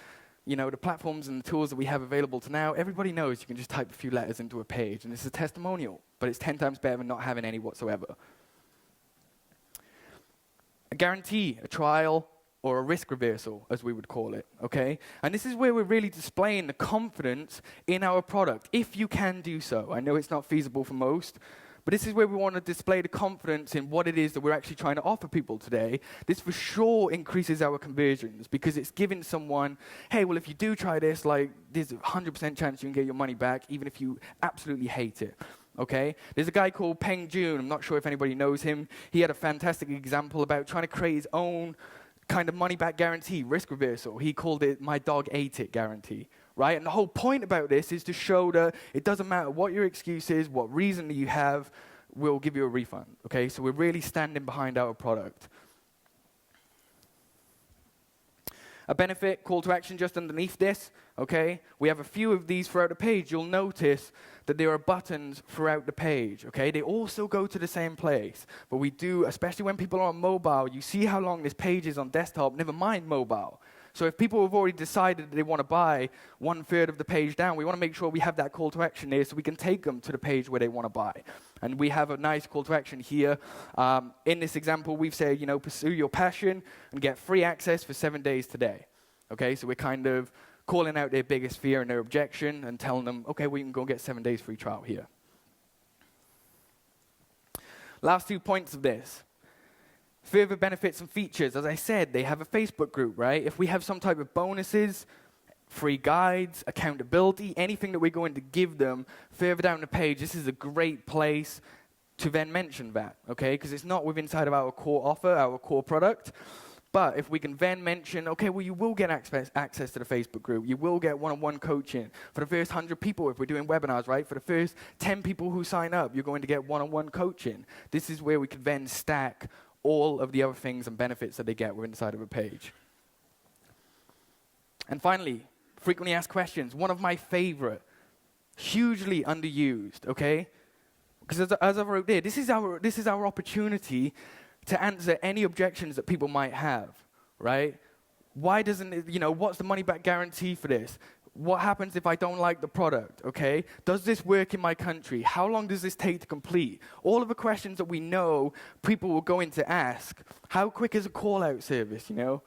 you know, the platforms and the tools that we have available to now, everybody knows you can just type a few letters into a page, and it's a testimonial. But it's 10 times better than not having any whatsoever. A guarantee, a trial, or a risk reversal, as we would call it, okay? And this is where we're really displaying the confidence in our product, if you can do so. I know it's not feasible for most, but this is where we want to display the confidence in what it is that we're actually trying to offer people today. This for sure increases our conversions, because it's giving someone, hey, well, if you do try this, like, there's a 100% chance you can get your money back, even if you absolutely hate it. Okay, there's a guy called Peng Joon. I'm not sure if anybody knows him. He had a fantastic example about trying to create his own kind of money-back guarantee, risk reversal. He called it "my dog ate it" guarantee, right? And the whole point about this is to show that it doesn't matter what your excuse is, what reason you have, we'll give you a refund. Okay, so we're really standing behind our product. A benefit, call to action just underneath this, okay? We have a few of these throughout the page. You'll notice that there are buttons throughout the page, okay? They also go to the same place, but we do, especially when people are on mobile, you see how long this page is on desktop, never mind mobile. So if people have already decided that they want to buy 1/3 of the page down, we want to make sure we have that call to action there so we can take them to the page where they want to buy. And we have a nice call to action here. In this example, we've said, you know, pursue your passion and get free access for 7 days today. Okay, so we're kind of calling out their biggest fear and their objection and telling them, okay, well, you can go get 7 days free trial here. Last 2 points of this. Further benefits and features. As I said, they have a Facebook group, right? If we have some type of bonuses, free guides, accountability, anything that we're going to give them further down the page, this is a great place to then mention that, okay? Because it's not within inside of our core offer, our core product. But if we can then mention, okay, well, you will get access to the Facebook group. You will get one-on-one coaching. For the first 100 people, if we're doing webinars, right? For the first 10 people who sign up, you're going to get one-on-one coaching. This is where we can then stack all of the other things and benefits that they get within inside of a page. And finally, frequently asked questions. One of my favorite, hugely underused, okay? Because as I wrote there, this is our opportunity to answer any objections that people might have, right? Why doesn't it, you know, what's the money back guarantee for this? What happens if I don't like the product, okay? Does this work in my country? How long does this take to complete? All of the questions that we know people will go in to ask. How quick is a call-out service, you know?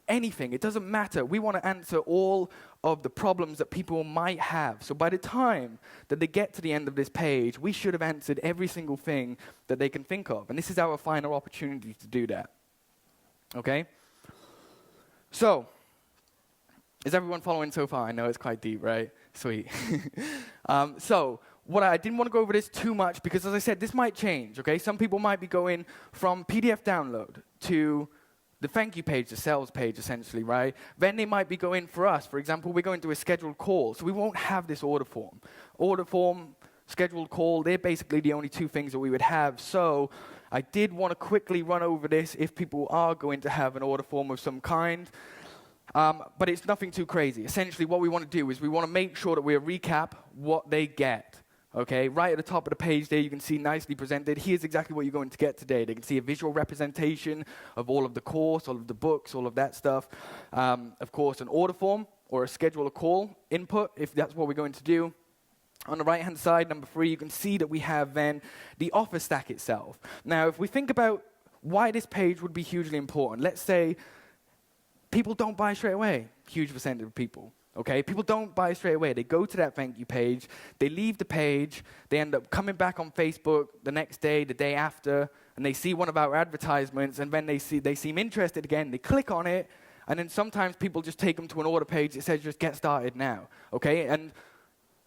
anything. It doesn't matter. We want to answer all of the problems that people might have. So by the time that they get to the end of this page, we should have answered every single thing that they can think of. And this is our final opportunity to do that. Okay? So, is everyone following so far? I know it's quite deep, right? Sweet. So, what I didn't want to go over this too much because, as I said, this might change, okay? Some people might be going from PDF download to the thank you page, the sales page, essentially, right? Then they might be going for us. For example, we're going to a scheduled call, so we won't have this order form. Order form, scheduled call, they're basically the only two things that we would have. So I did want to quickly run over this if people are going to have an order form of some kind. But it's nothing too crazy. Essentially, what we want to do is we want to make sure that we recap what they get. Okay, right at the top of the page there, you can see nicely presented. Here's exactly what you're going to get today. They can see a visual representation of all of the course, all of the books, all of that stuff. Of course, an order form or a schedule a call input, if that's what we're going to do. On the right-hand side, number 3, you can see that we have then the offer stack itself. Now, if we think about why this page would be hugely important, let's say people don't buy straight away, huge percentage of people. Okay, people don't buy straight away. They go to that thank you page, they leave the page, they end up coming back on Facebook the next day, the day after, and they see one of our advertisements, and then they seem interested again, they click on it, and then sometimes people just take them to an order page that says just get started now. Okay, and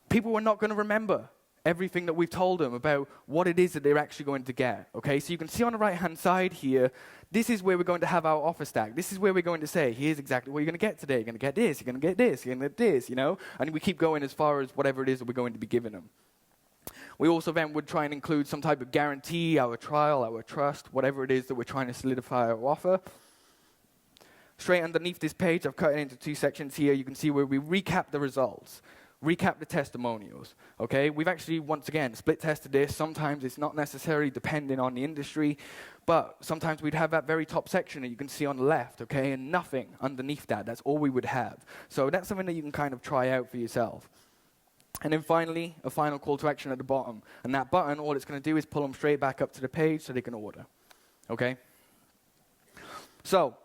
people are not going to remember everything that we've told them about what it is that they're actually going to get. Okay, so you can see on the right-hand side here, this is where we're going to have our offer stack. This is where we're going to say, here's exactly what you're going to get today. You're going to get this, you're going to get this, you're going to get this, you know? And we keep going as far as whatever it is that we're going to be giving them. We also then would try and include some type of guarantee, our trial, our trust, whatever it is that we're trying to solidify our offer. Straight underneath this page, I've cut it into 2 sections here. You can see where we recap the results. Recap the testimonials, okay? We've actually, once again, split tested this. Sometimes it's not necessarily depending on the industry, but sometimes we'd have that very top section that you can see on the left, okay? And nothing underneath that. That's all we would have. So that's something that you can kind of try out for yourself. And then finally, a final call to action at the bottom. And that button, all it's going to do is pull them straight back up to the page so they can order, okay? So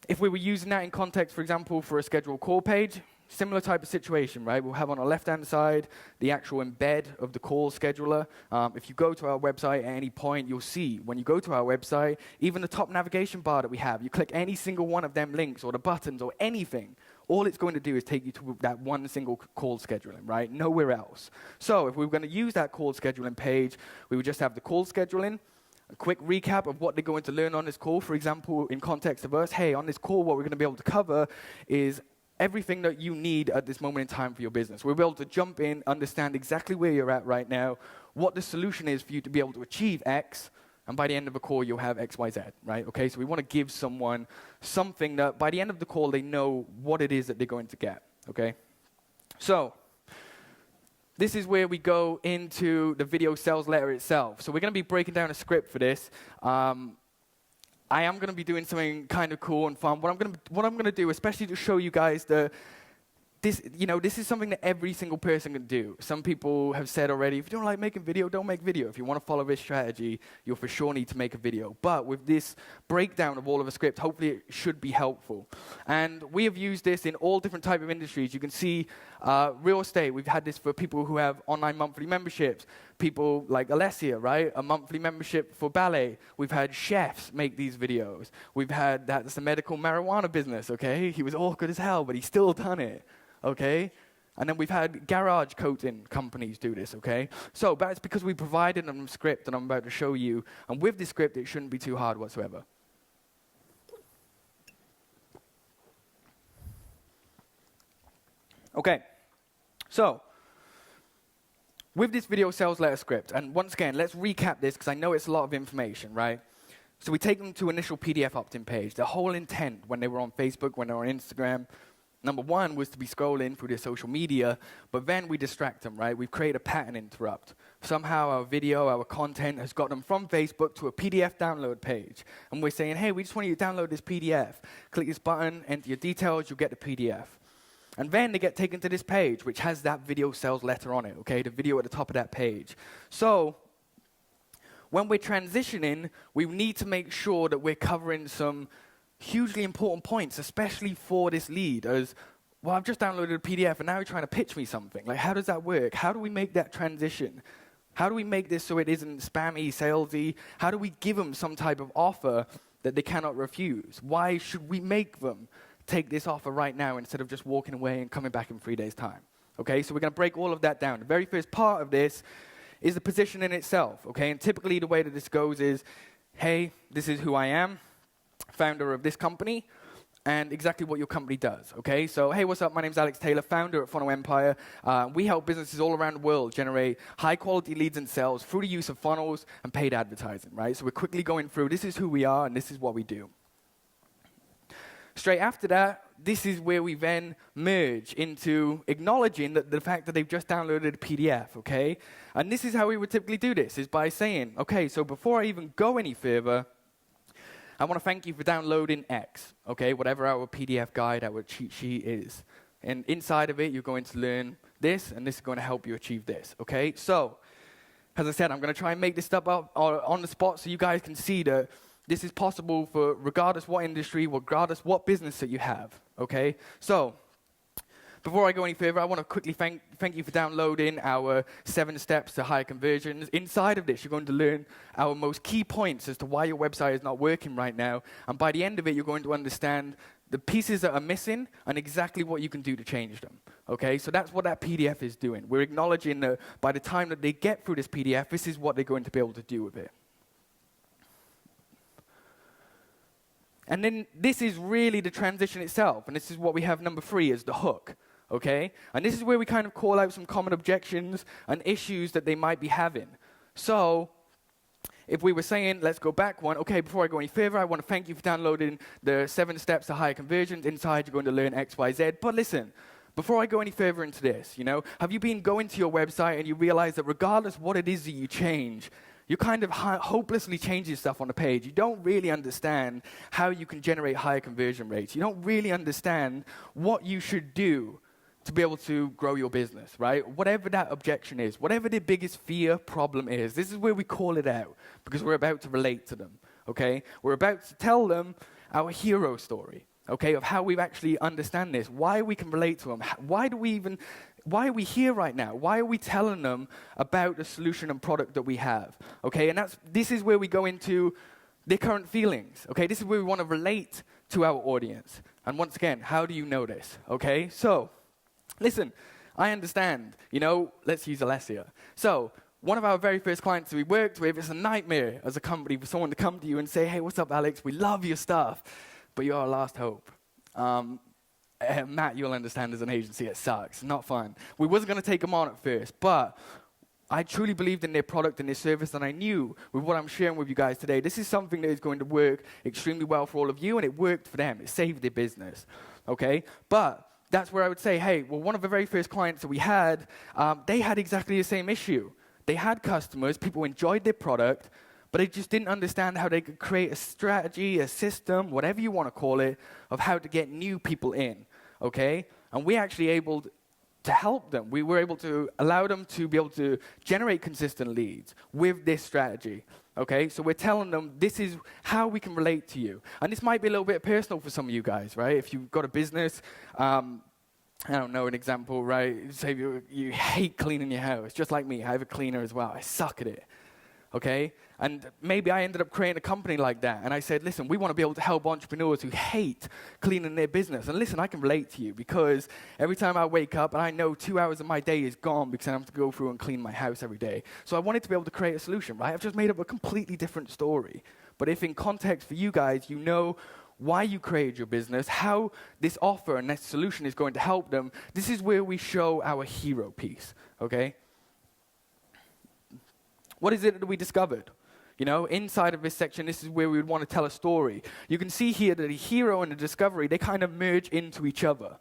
if we were using that in context, for example, for a scheduled call page, similar type of situation, right? We'll have on the left-hand side the actual embed of the call scheduler. If you go to our website at any point, you'll see when you go to our website, even the top navigation bar that we have, you click any single one of them links or the buttons or anything, all it's going to do is take you to that one single call scheduling, right? Nowhere else. So if we were going to use that call scheduling page, we would just have the call scheduling, a quick recap of what they're going to learn on this call. For example, in context of us, hey, on this call, what we're going to be able to cover is everything that you need at this moment in time for your business. We'll be able to jump in, understand exactly where you're at right now, what the solution is for you to be able to achieve X, and by the end of the call, you'll have X, Y, Z, right? Okay, so we want to give someone something that by the end of the call, they know what it is that they're going to get, okay? So this is where we go into the video sales letter itself. So we're going to be breaking down a script for this. I am going to be doing something kind of cool and fun. What I'm going to do, especially to show you guys this is something that every single person can do. Some people have said already, if you don't like making video, don't make video. If you want to follow this strategy, you'll for sure need to make a video. But with this breakdown of all of the script, hopefully it should be helpful. And we have used this in all different type of industries. You can see real estate. We've had this for people who have online monthly memberships. People like Alessia, right? A monthly membership for ballet. We've had chefs make these videos. We've had that's the medical marijuana business, okay? He was awkward as hell, but he's still done it. Okay? And then we've had garage coating companies do this, okay? So that's because we provided them a script that I'm about to show you. And with this script, it shouldn't be too hard whatsoever. Okay. So with this video sales letter script, and once again, let's recap this because I know it's a lot of information, right? So we take them to initial PDF opt-in page. The whole intent when they were on Facebook, when they were on Instagram, number 1 was to be scrolling through their social media, but then we distract them, right? We've created a pattern interrupt. Somehow our video, our content has got them from Facebook to a PDF download page. And we're saying, hey, we just want you to download this PDF. Click this button, enter your details, you'll get the PDF. And then they get taken to this page, which has that video sales letter on it, okay? The video at the top of that page. So when we're transitioning, we need to make sure that we're covering some hugely important points, especially for this lead, as, well, I've just downloaded a PDF and now you're trying to pitch me something. Like, how does that work? How do we make that transition? How do we make this so it isn't spammy, salesy? How do we give them some type of offer that they cannot refuse? Why should we make them take this offer right now instead of just walking away and coming back in 3 days' time? Okay, so we're going to break all of that down. The very first part of this is the position in itself, okay? And typically the way that this goes is, hey, this is who I am, founder of this company, and exactly what your company does, okay? So, hey, what's up? My name's Alex Taylor, founder at Funnel Empire. We help businesses all around the world generate high-quality leads and sales through the use of funnels and paid advertising, right? So we're quickly going through, this is who we are, and this is what we do. Straight after that, this is where we then merge into acknowledging that the fact that they've just downloaded a PDF, okay? And this is how we would typically do this, is by saying, okay, so before I even go any further, I want to thank you for downloading X, okay, whatever our PDF guide, our cheat sheet is. And inside of it, you're going to learn this, and this is going to help you achieve this, okay? So, as I said, I'm going to try and make this stuff up on the spot so you guys can see that this is possible for regardless what industry, regardless what business that you have, okay? So, before I go any further, I want to quickly thank you for downloading our 7 steps to higher conversions. Inside of this, you're going to learn our most key points as to why your website is not working right now. And by the end of it, you're going to understand the pieces that are missing and exactly what you can do to change them. Okay, so that's what that PDF is doing. We're acknowledging that by the time that they get through this PDF, this is what they're going to be able to do with it. And then this is really the transition itself. And this is what we have number 3 is the hook. Okay? And this is where we kind of call out some common objections and issues that they might be having. So, if we were saying, let's go back one, okay, before I go any further, I want to thank you for downloading the 7 steps to higher conversions. Inside, you're going to learn X, Y, Z. But listen, before I go any further into this, have you been going to your website and you realize that regardless what it is that you change, you kind of hopelessly changing stuff on the page. You don't really understand how you can generate higher conversion rates. You don't really understand what you should do to be able to grow your business, right? Whatever that objection is, whatever the biggest fear problem is, this is where we call it out because we're about to relate to them, okay? We're about to tell them our hero story, okay, of how we actually understand this, why we can relate to them, why are we here right now? Why are we telling them about the solution and product that we have, okay? And this is where we go into their current feelings, okay? This is where we want to relate to our audience. And once again, how do you know this, okay? So, listen, I understand, let's use Alessia. So, one of our very first clients that we worked with, it's a nightmare as a company for someone to come to you and say, hey, what's up, Alex? We love your stuff, but you're our last hope. Matt, you'll understand as an agency, it sucks. Not fun. We wasn't going to take them on at first, but I truly believed in their product and their service, and I knew with what I'm sharing with you guys today, this is something that is going to work extremely well for all of you, and it worked for them. It saved their business, okay? But that's where I would say, hey, well, one of the very first clients that we had, they had exactly the same issue. They had customers, people enjoyed their product, but they just didn't understand how they could create a strategy, a system, whatever you want to call it, of how to get new people in, okay? And we actually able to help them. We were able to allow them to be able to generate consistent leads with this strategy, okay? So we're telling them this is how we can relate to you. And this might be a little bit personal for some of you guys, right? If you've got a business, I don't know, an example, right? Say you hate cleaning your house, just like me. I have a cleaner as well. I suck at it, okay? And maybe I ended up creating a company like that. And I said, listen, we want to be able to help entrepreneurs who hate cleaning their business. And listen, I can relate to you because every time I wake up and I know 2 hours of my day is gone because I have to go through and clean my house every day. So I wanted to be able to create a solution, right? I've just made up a completely different story. But if in context for you guys, you know why you created your business, how this offer and this solution is going to help them, this is where we show our hero piece, okay? What is it that we discovered? Inside of this section, this is where we would want to tell a story. You can see here that the hero and the discovery, they kind of merge into each other,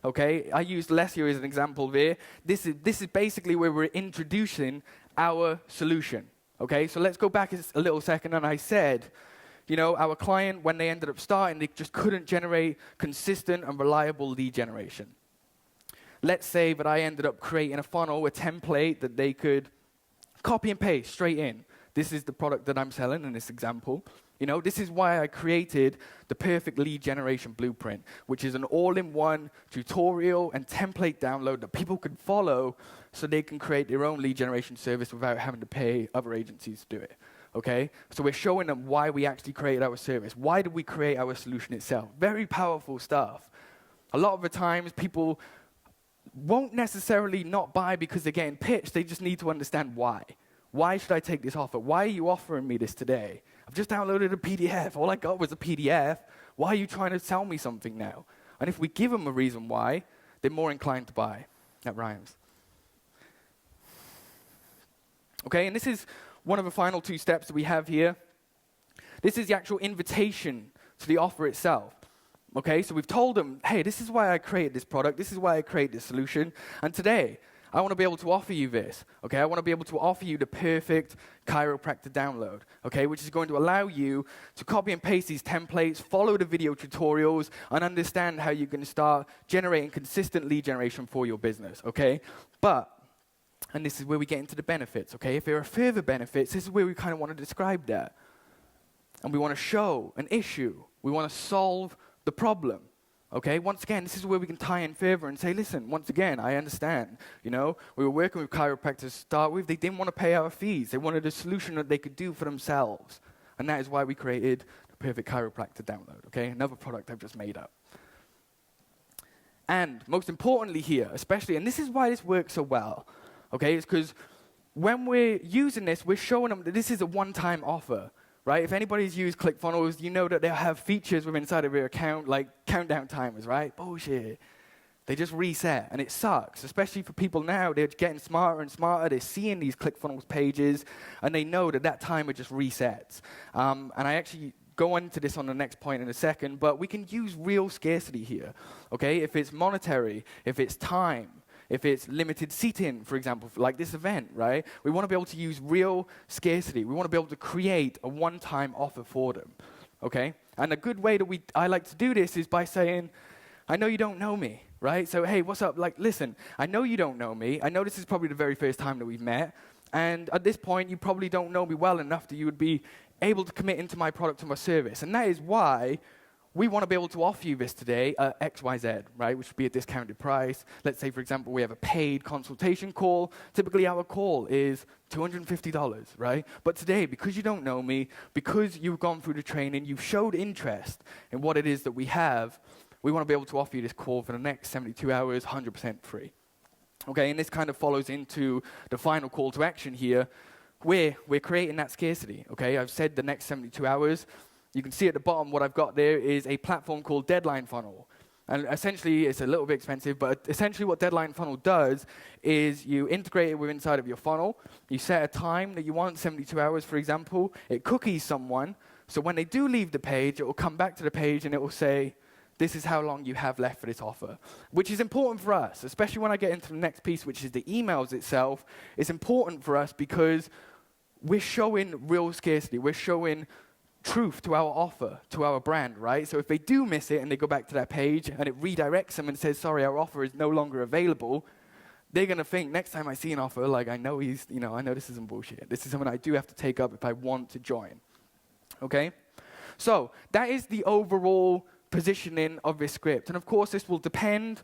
okay? I used Alessia as an example there. This is basically where we're introducing our solution, okay? So let's go back a little second, and I said, our client, when they ended up starting, they just couldn't generate consistent and reliable lead generation. Let's say that I ended up creating a funnel, a template that they could copy and paste straight in. this is the product that I'm selling in this example. You know, this is why I created the perfect lead generation blueprint, which is an all-in-one tutorial and template download that people can follow so they can create their own lead generation service without having to pay other agencies to do it. Okay? So we're showing them why we actually created our service. Why did we create our solution itself? Very powerful stuff. A lot of the times people won't necessarily not buy because they're getting pitched. They just need to understand why. Why should I take this offer? Why are you offering me this today? I've just downloaded a PDF. All I got was a PDF. Why are you trying to sell me something now? And if we give them a reason why, they're more inclined to buy. That rhymes. Okay, and this is one of the final two steps that we have here. This is the actual invitation to the offer itself. Okay, so we've told them, hey, this is why I created this product. This is why I created this solution. And today, I want to be able to offer you this, okay? I want to be able to offer you the perfect chiropractor download, okay? Which is going to allow you to copy and paste these templates, follow the video tutorials, and understand how you can start generating consistent lead generation for your business, okay? But, and this is where we get into the benefits, okay? If there are further benefits, this is where we kind of want to describe that. And we want to show an issue. We want to solve the problem. Okay, once again, this is where we can tie in further and say, listen, once again, I understand. You know, we were working with chiropractors to start with. They didn't want to pay our fees. They wanted a solution that they could do for themselves. And that is why we created the perfect chiropractor download, okay? Another product I've just made up. And most importantly here, especially, and this is why this works so well, okay, is because when we're using this, we're showing them that this is a one-time offer. Right? If anybody's used Clickfunnels, you know that they'll have features within inside of their account, like countdown timers, right? Bullshit. They just reset, and it sucks, especially for people now. They're getting smarter and smarter. They're seeing these Clickfunnels pages, and they know that that timer just resets. And I actually go into this on the next point in a second, but we can use real scarcity here, okay? If it's monetary, if it's time, if it's limited seating, for example, like this event, right? We want to be able to use real scarcity. We want to be able to create a one-time offer for them, okay? And a good way that I like to do this is by saying, I know you don't know me, right? So, hey, what's up? Like, listen, I know you don't know me. I know this is probably the very first time that we've met. And at this point, you probably don't know me well enough that you would be able to commit into my product or my service. And that is why we want to be able to offer you this today at XYZ, right, which would be a discounted price. Let's say, for example, we have a paid consultation call. Typically, our call is $250, right? But today, because you don't know me, because you've gone through the training, you've showed interest in what it is that we have, we want to be able to offer you this call for the next 72 hours, 100% free. Okay, and this kind of follows into the final call to action here, where we're creating that scarcity, okay? I've said the next 72 hours. You can see at the bottom what I've got there is a platform called Deadline Funnel. And essentially, it's a little bit expensive, but essentially what Deadline Funnel does is you integrate it with inside of your funnel. You set a time that you want, 72 hours, for example. It cookies someone, so when they do leave the page, it will come back to the page and it will say, this is how long you have left for this offer, which is important for us, especially when I get into the next piece, which is the emails itself. It's important for us because we're showing real scarcity. We're showing truth to our offer, to our brand, right? So if they do miss it and they go back to that page and it redirects them and says, sorry, our offer is no longer available, they're going to think, next time I see an offer, like, I know I know this isn't bullshit. This is something I do have to take up if I want to join, okay? So that is the overall positioning of this script. And of course, this will depend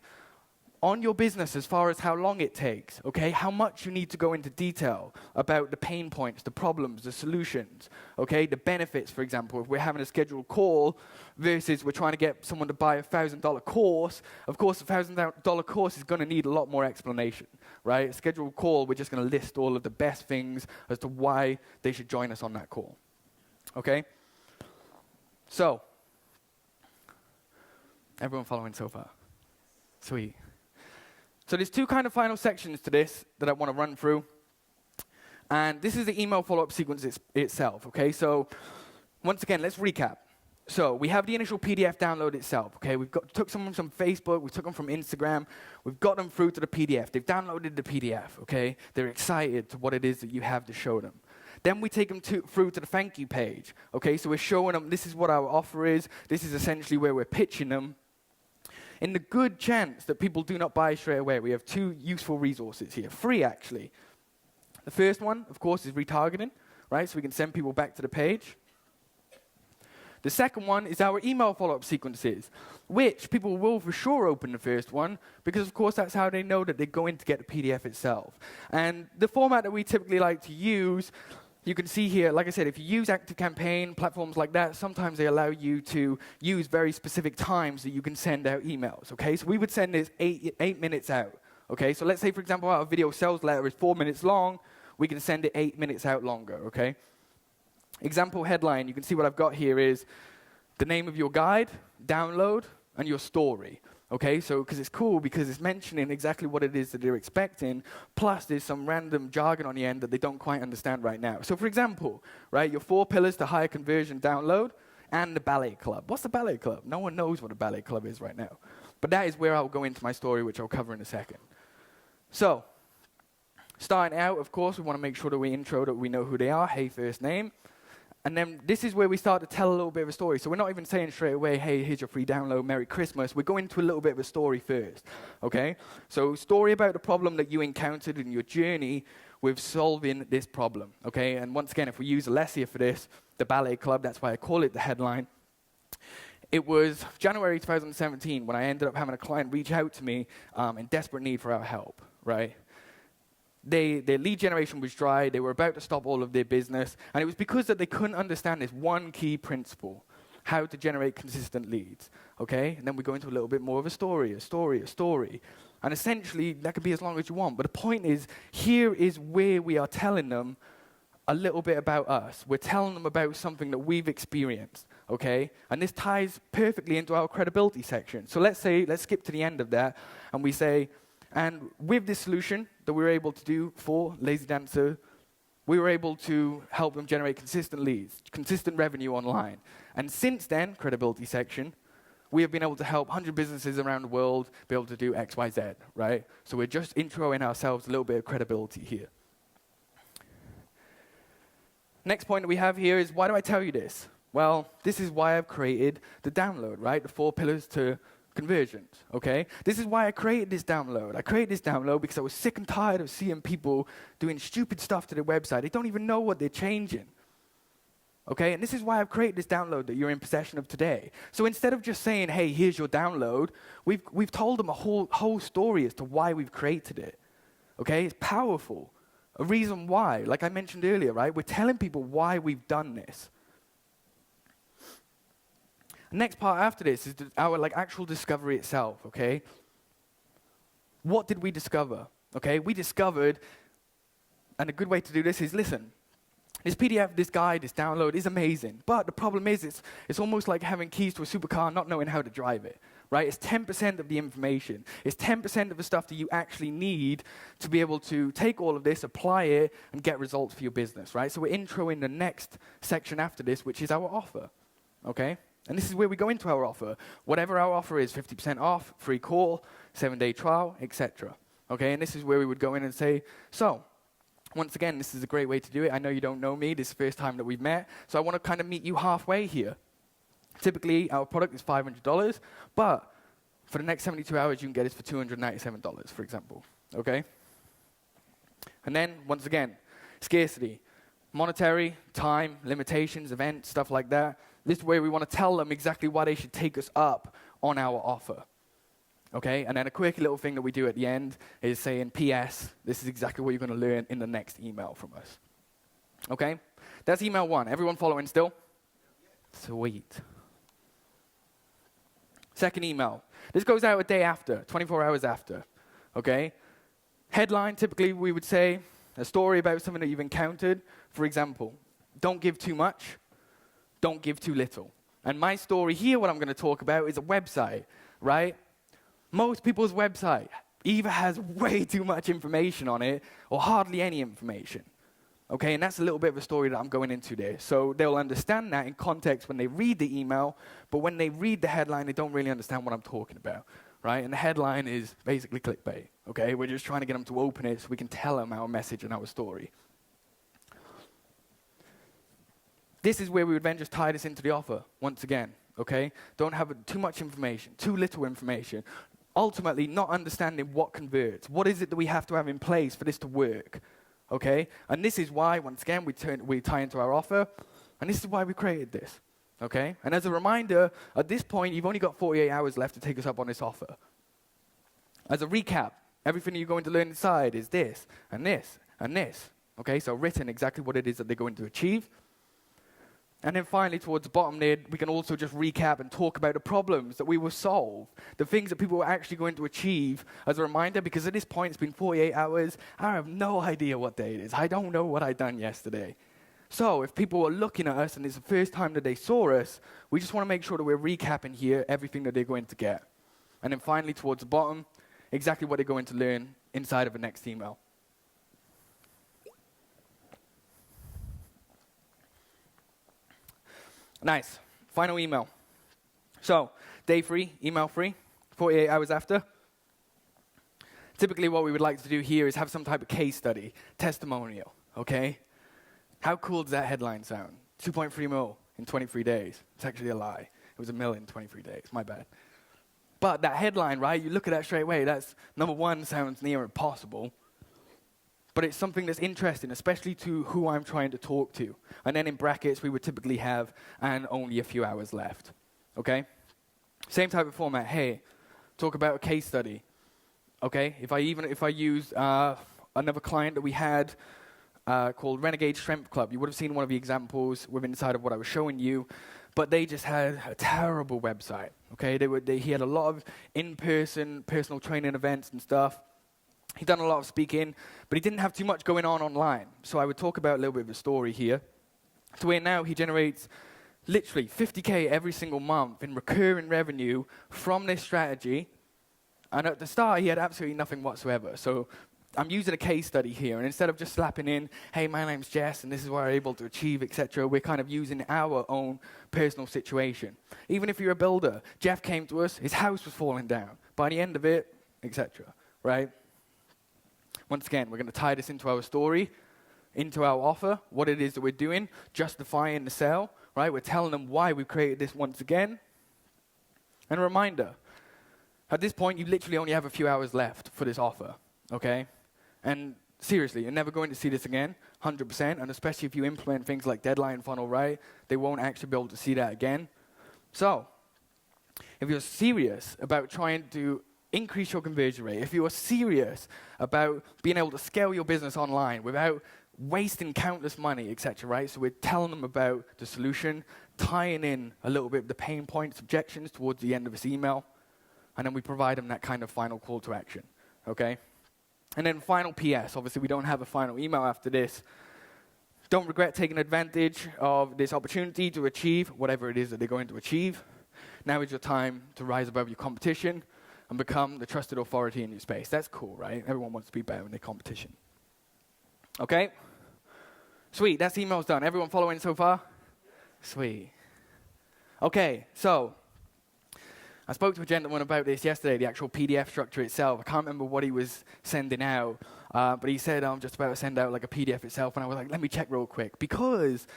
on your business as far as how long it takes, okay? How much you need to go into detail about the pain points, the problems, the solutions, okay? The benefits, for example, if we're having a scheduled call versus we're trying to get someone to buy a $1,000 course, of course, a $1,000 course is going to need a lot more explanation, right? A scheduled call, we're just going to list all of the best things as to why they should join us on that call, okay? So, everyone following so far? Sweet. So there's two kind of final sections to this that I want to run through. And this is the email follow-up sequence itself, okay? So once again, let's recap. So we have the initial PDF download itself, okay? Took someone from Facebook, we took them from Instagram, we've got them through to the PDF. They've downloaded the PDF, okay? They're excited to what it is that you have to show them. Then we take them through to the thank you page, okay? So we're showing them this is what our offer is. This is essentially where we're pitching them. In the good chance that people do not buy straight away, we have two useful resources here, free actually. The first one, of course, is retargeting, right? So we can send people back to the page. The second one is our email follow-up sequences, which people will for sure open the first one, because of course that's how they know that they're going to get the PDF itself. And the format that we typically like to use, you can see here, like I said, if you use ActiveCampaign, platforms like that, sometimes they allow you to use very specific times that you can send out emails, okay? So we would send this 8 minutes out, okay? So let's say, for example, our video sales letter is 4 minutes long, we can send it 8 minutes out longer, okay? Example headline, you can see what I've got here is the name of your guide, download, and your story. Okay, so because it's cool because it's mentioning exactly what it is that they're expecting, plus there's some random jargon on the end that they don't quite understand right now. So for example, right, your 4 pillars to higher conversion download and the ballet club. What's the ballet club? No one knows what a ballet club is right now. But that is where I'll go into my story, which I'll cover in a second. So, starting out, of course, we want to make sure that we intro that we know who they are, hey, first name. And then this is where we start to tell a little bit of a story. So we're not even saying straight away, hey, here's your free download, Merry Christmas. We're going to a little bit of a story first, okay? So story about the problem that you encountered in your journey with solving this problem, okay? And once again, if we use Alessia for this, the ballet club, that's why I call it the headline. It was January 2017 when I ended up having a client reach out to me in desperate need for our help, right? Their lead generation was dry. They were about to stop all of their business. And it was because that they couldn't understand this one key principle, how to generate consistent leads. Okay? And then we go into a little bit more of a story. And essentially, that could be as long as you want. But the point is, here is where we are telling them a little bit about us. We're telling them about something that we've experienced. Okay? And this ties perfectly into our credibility section. So let's skip to the end of that, and we say, and with this solution that we were able to do for Lazy Dancer, we were able to help them generate consistent leads, consistent revenue online. And since then, credibility section, we have been able to help 100 businesses around the world be able to do X, Y, Z, right? So we're just introing ourselves a little bit of credibility here. Next point that we have here is, why do I tell you this? Well, this is why I've created the download, right? The 4 pillars to conversions, okay? This is why I created this download. I created this download because I was sick and tired of seeing people doing stupid stuff to their website. They don't even know what they're changing, okay? And this is why I've created this download that you're in possession of today. So instead of just saying, hey, here's your download, we've told them a whole story as to why we've created it, okay? It's powerful. A reason why, like I mentioned earlier, right? We're telling people why we've done this. Next part after this is our actual discovery itself, okay? What did we discover? Okay, we discovered, and a good way to do this is, listen, this PDF, this guide, this download is amazing, but the problem is it's almost like having keys to a supercar and not knowing how to drive it, right? It's 10% of the information. It's 10% of the stuff that you actually need to be able to take all of this, apply it, and get results for your business, right? So we're introing the next section after this, which is our offer, okay? And this is where we go into our offer. Whatever our offer is, 50% off, free call, 7-day trial, etc. Okay, and this is where we would go in and say, so, once again, this is a great way to do it. I know you don't know me. This is the first time that we've met. So I want to kind of meet you halfway here. Typically, our product is $500, but for the next 72 hours, you can get it for $297, for example. Okay? And then, once again, scarcity. Monetary, time, limitations, events, stuff like that. This is where we want to tell them exactly why they should take us up on our offer. Okay? And then a quirky little thing that we do at the end is saying, P.S., this is exactly what you're going to learn in the next email from us. Okay? That's email 1. Everyone following still? Sweet. Second email. This goes out a day after, 24 hours after. Okay? Headline, typically we would say a story about something that you've encountered. For example, don't give too much. Don't give too little. And my story here, what I'm going to talk about, is a website, right? Most people's website either has way too much information on it or hardly any information. Okay, and that's a little bit of a story that I'm going into there. So they'll understand that in context when they read the email, but when they read the headline, they don't really understand what I'm talking about, right? And the headline is basically clickbait, okay? We're just trying to get them to open it so we can tell them our message and our story. This is where we would then just tie this into the offer, once again, okay? Don't have too much information, too little information. Ultimately, not understanding what converts. What is it that we have to have in place for this to work, okay? And this is why, once again, we tie into our offer, and this is why we created this, okay? And as a reminder, at this point, you've only got 48 hours left to take us up on this offer. As a recap, everything you're going to learn inside is this, and this, and this, okay? So written exactly what it is that they're going to achieve. And then finally, towards the bottom there, we can also just recap and talk about the problems that we will solve, the things that people are actually going to achieve as a reminder, because at this point, it's been 48 hours. I have no idea what day it is. I don't know what I done yesterday. So if people are looking at us and it's the first time that they saw us, we just want to make sure that we're recapping here everything that they're going to get. And then finally, towards the bottom, exactly what they're going to learn inside of the next email. Nice. Final email. So, day 3, email free, 48 hours after. Typically what we would like to do here is have some type of case study, testimonial, okay? How cool does that headline sound? 2.3 mil in 23 days. It's actually a lie. It was 1 million in 23 days, my bad. But that headline, right, you look at that straight away, that's, number one, sounds near impossible. But it's something that's interesting, especially to who I'm trying to talk to. And then in brackets, we would typically have, and only a few hours left, okay? Same type of format. Hey, talk about a case study, okay? If I use another client that we had called Renegade Strength Club, you would have seen one of the examples within inside of what I was showing you, but they just had a terrible website, okay? He had a lot of in-person personal training events and stuff. He'd done a lot of speaking, but he didn't have too much going on online. So I would talk about a little bit of a story here. To where now he generates literally 50K every single month in recurring revenue from this strategy. And at the start, he had absolutely nothing whatsoever. So I'm using a case study here. And instead of just slapping in, hey, my name's Jess, and this is what I'm able to achieve, etc., we're kind of using our own personal situation. Even if you're a builder, Jeff came to us, his house was falling down. By the end of it, etc., right? Once again, we're going to tie this into our story, into our offer, what it is that we're doing, justifying the sale, right? We're telling them why we created this once again. And a reminder, at this point, you literally only have a few hours left for this offer, okay? And seriously, you're never going to see this again, 100%, and especially if you implement things like deadline funnel, right? They won't actually be able to see that again. So, if you're serious about trying to increase your conversion rate, if you are serious about being able to scale your business online without wasting countless money, etc., right? So we're telling them about the solution, tying in a little bit of the pain points, objections towards the end of this email, and then we provide them that kind of final call to action, okay? And then final PS, obviously we don't have a final email after this. Don't regret taking advantage of this opportunity to achieve whatever it is that they're going to achieve. Now is your time to rise above your competition and become the trusted authority in your space. That's cool, right? Everyone wants to be better in their competition. Okay? Sweet, that's emails done. Everyone following so far? Sweet. Okay, so I spoke to a gentleman about this yesterday, the actual PDF structure itself. I can't remember what he was sending out, but he said, I'm just about to send out like a PDF itself, and I was like, let me check real quick, because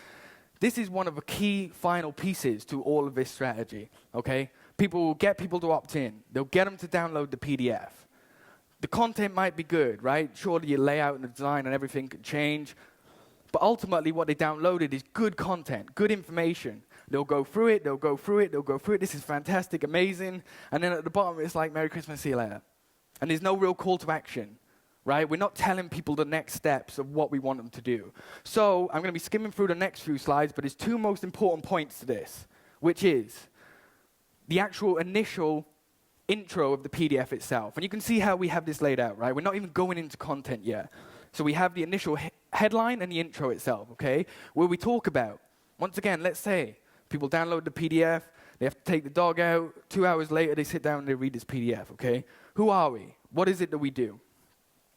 this is one of the key final pieces to all of this strategy, okay? People will get people to opt in. They'll get them to download the PDF. The content might be good, right? Surely your layout and the design and everything can change. But ultimately what they downloaded is good content, good information. They'll go through it, they'll go through it, they'll go through it. This is fantastic, amazing. And then at the bottom, it's like, Merry Christmas, see you later. And there's no real call to action, right? We're not telling people the next steps of what we want them to do. So I'm going to be skimming through the next few slides, but there's two most important points to this, which is the actual initial intro of the PDF itself. And you can see how we have this laid out, right? We're not even going into content yet. So we have the initial headline and the intro itself, okay? Where we talk about, once again, let's say people download the PDF, they have to take the dog out, 2 hours later they sit down and they read this PDF, okay? Who are we? What is it that we do?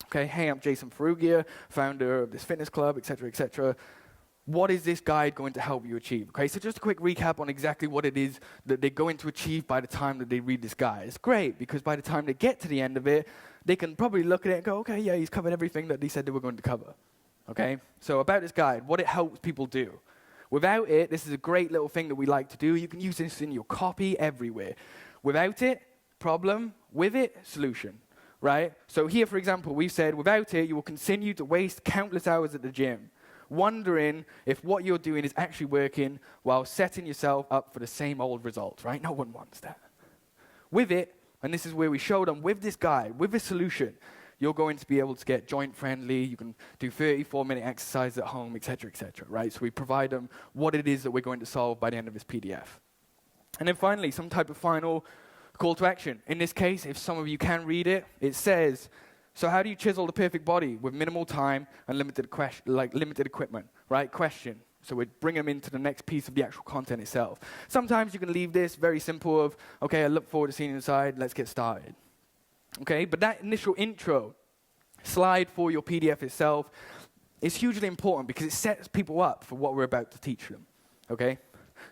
Okay, hey, I'm Jason Ferrugia, founder of this fitness club, et cetera, et cetera. What is this guide going to help you achieve? Okay, so just a quick recap on exactly what it is that they're going to achieve by the time that they read this guide. It's great, because by the time they get to the end of it, they can probably look at it and go, okay, yeah, he's covered everything that they said they were going to cover. Okay, so about this guide, what it helps people do. Without it, this is a great little thing that we like to do. You can use this in your copy everywhere. Without it, problem. With it, solution. right? So here, for example, we've said, without it, you will continue to waste countless hours at the gym, wondering if what you're doing is actually working while setting yourself up for the same old results, right? No one wants that. With it, and this is where we show them, with this guide, with this solution, you're going to be able to get joint-friendly, you can do 34-minute exercises at home, et cetera, right? So we provide them what it is that we're going to solve by the end of this PDF. And then finally, some type of final call to action. In this case, if some of you can read it, it says, so how do you chisel the perfect body with minimal time and limited equipment, right? Question. So we bring them into the next piece of the actual content itself. Sometimes you can leave this very simple of, okay, I look forward to seeing you inside, let's get started. Okay, but that initial intro slide for your PDF itself is hugely important because it sets people up for what we're about to teach them. Okay?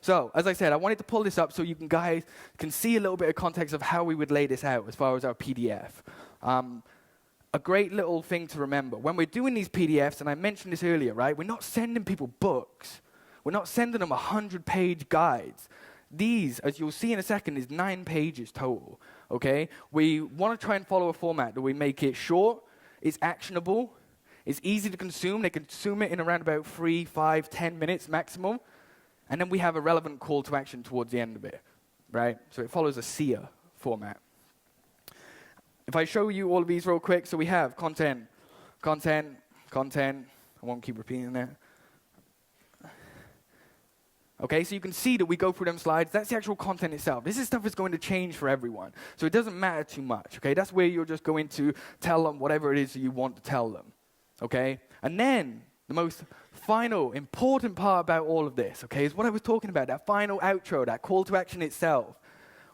So, as I said, I wanted to pull this up so you guys can see a little bit of context of how we would lay this out as far as our PDF. A great little thing to remember, when we're doing these PDFs, and I mentioned this earlier, right? We're not sending people books. We're not sending them 100-page guides. These, as you'll see in a second, is 9 pages total, okay? We want to try and follow a format that we make it short, it's actionable, it's easy to consume. They consume it in around about 3, 5, 10 minutes maximum. And then we have a relevant call to action towards the end of it, right? So it follows a SEER format. If I show you all of these real quick, so we have content. I won't keep repeating that. Okay, so you can see that we go through them slides. That's the actual content itself. This is stuff that's going to change for everyone. So it doesn't matter too much, okay? That's where you're just going to tell them whatever it is that you want to tell them, okay? And then the most final, important part about all of this, okay, is what I was talking about, that final outro, that call to action itself.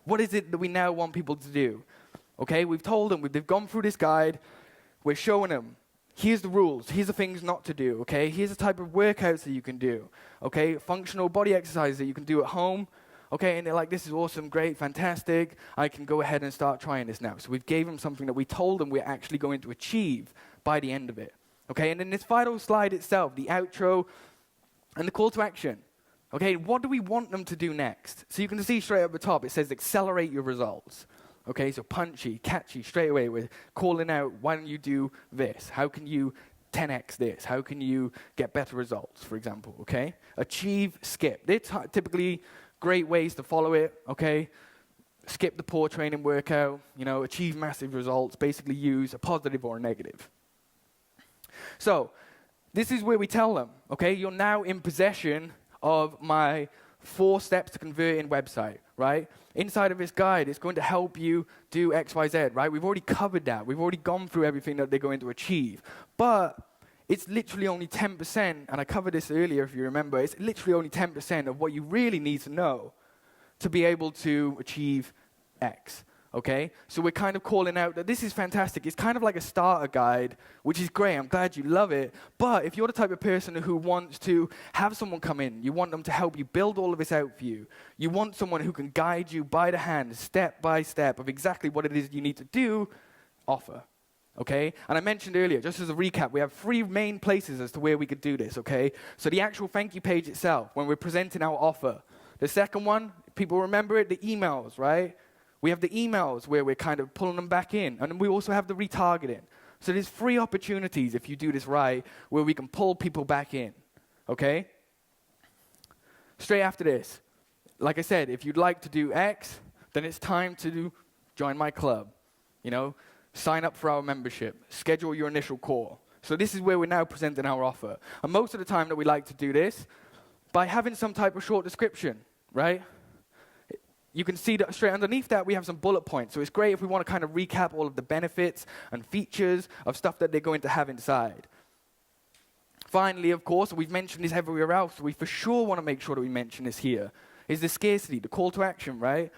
What is it that we now want people to do? Okay, we've told them, they've gone through this guide, we're showing them, here's the rules, here's the things not to do, okay? Here's the type of workouts that you can do, okay? Functional body exercises that you can do at home, okay? And they're like, this is awesome, great, fantastic, I can go ahead and start trying this now. So we've gave them something that we told them we're actually going to achieve by the end of it, okay? And then this final slide itself, the outro and the call to action, okay? What do we want them to do next? So you can see straight up the top, it says accelerate your results. Okay, so punchy, catchy, straight away we're calling out, why don't you do this? How can you 10x this? How can you get better results, for example, okay? Achieve, skip. They're typically great ways to follow it, okay? Skip the poor training workout, achieve massive results, basically use a positive or a negative. So, this is where we tell them, okay, you're now in possession of my 4 steps to converting website, right? Inside of this guide, it's going to help you do X, Y, Z, right? We've already covered that. We've already gone through everything that they're going to achieve. But it's literally only 10%, and I covered this earlier if you remember, it's literally only 10% of what you really need to know to be able to achieve X. Okay, so we're kind of calling out that this is fantastic. It's kind of like a starter guide, which is great. I'm glad you love it. But if you're the type of person who wants to have someone come in, you want them to help you build all of this out for you. You want someone who can guide you by the hand, step by step, of exactly what it is you need to do, offer. Okay, and I mentioned earlier, just as a recap, we have 3 main places as to where we could do this, okay? So the actual thank you page itself, when we're presenting our offer. The second one, people remember it, the emails, right? We have the emails where we're kind of pulling them back in. And then we also have the retargeting. So there's 3 opportunities, if you do this right, where we can pull people back in. Okay? Straight after this, like I said, if you'd like to do X, then it's time to join my club. Sign up for our membership. Schedule your initial call. So this is where we're now presenting our offer. And most of the time that we like to do this by having some type of short description, right? You can see that straight underneath that we have some bullet points. So it's great if we want to kind of recap all of the benefits and features of stuff that they're going to have inside. Finally, of course, we've mentioned this everywhere else, so we for sure want to make sure that we mention this here, is the scarcity, the call to action, right?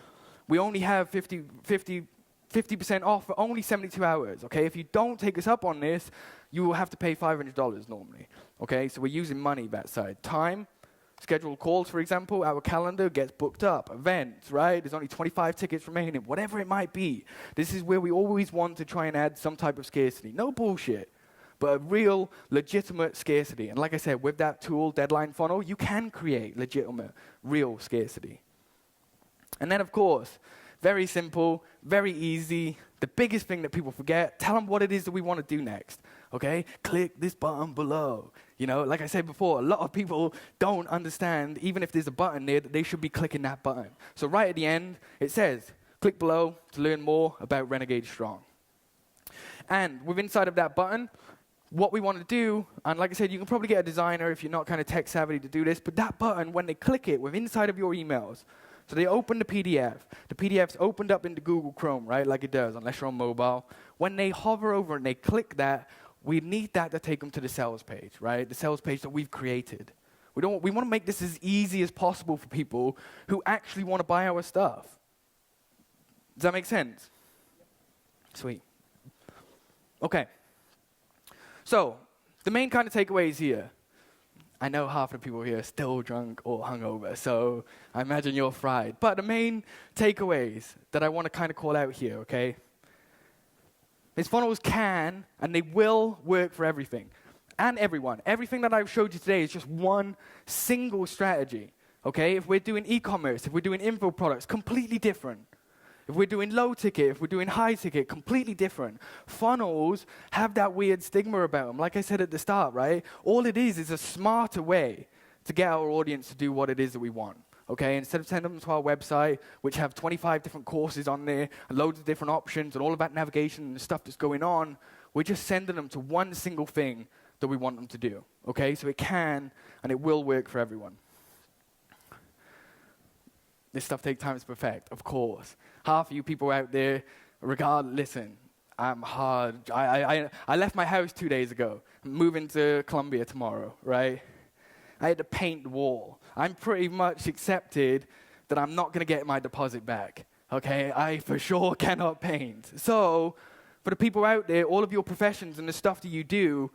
We only have 50% off for only 72 hours, okay? If you don't take us up on this, you will have to pay $500 normally, okay? So we're using money that side. Time. Scheduled calls, for example, our calendar gets booked up. Events, right? There's only 25 tickets remaining, whatever it might be. This is where we always want to try and add some type of scarcity. No bullshit, but a real, legitimate scarcity. And like I said, with that tool, Deadline Funnel, you can create legitimate, real scarcity. And then, of course, very simple, very easy, The biggest thing that people forget, tell them what it is that we want to do next, okay? Click this button below. You know, like I said before, a lot of people don't understand, even if there's a button there, that they should be clicking that button. So right at the end, it says, click below to learn more about Renegade Strong. And with inside of that button, what we want to do, and like I said, you can probably get a designer if you're not kind of tech savvy to do this, but that button, when they click it with inside of your emails, so they open the PDF. The PDF's opened up into Google Chrome, right, like it does, unless you're on mobile. When they hover over and they click that, we need that to take them to the sales page, right, the sales page that we've created. We want to make this as easy as possible for people who actually want to buy our stuff. Does that make sense? Sweet. Okay. So the main kind of takeaways here. I know half of the people here are still drunk or hungover, so I imagine you're fried. But the main takeaways that I want to kind of call out here, okay, is funnels can and they will work for everything and everyone. Everything that I've showed you today is just one single strategy, okay? If we're doing e-commerce, if we're doing info products, completely different. If we're doing low ticket, if we're doing high ticket, completely different. Funnels have that weird stigma about them. Like I said at the start, right? All it is a smarter way to get our audience to do what it is that we want. Okay, instead of sending them to our website, which have 25 different courses on there, and loads of different options, and all about navigation and the stuff that's going on, we're just sending them to one single thing that we want them to do. Okay, so it can and it will work for everyone. This stuff takes time to perfect, of course. Half of you people out there, listen, I'm hard. I left my house 2 days ago. I'm moving to Colombia tomorrow, right? I had to paint the wall. I'm pretty much accepted that I'm not going to get my deposit back, okay? I for sure cannot paint. So for the people out there, all of your professions and the stuff that you do,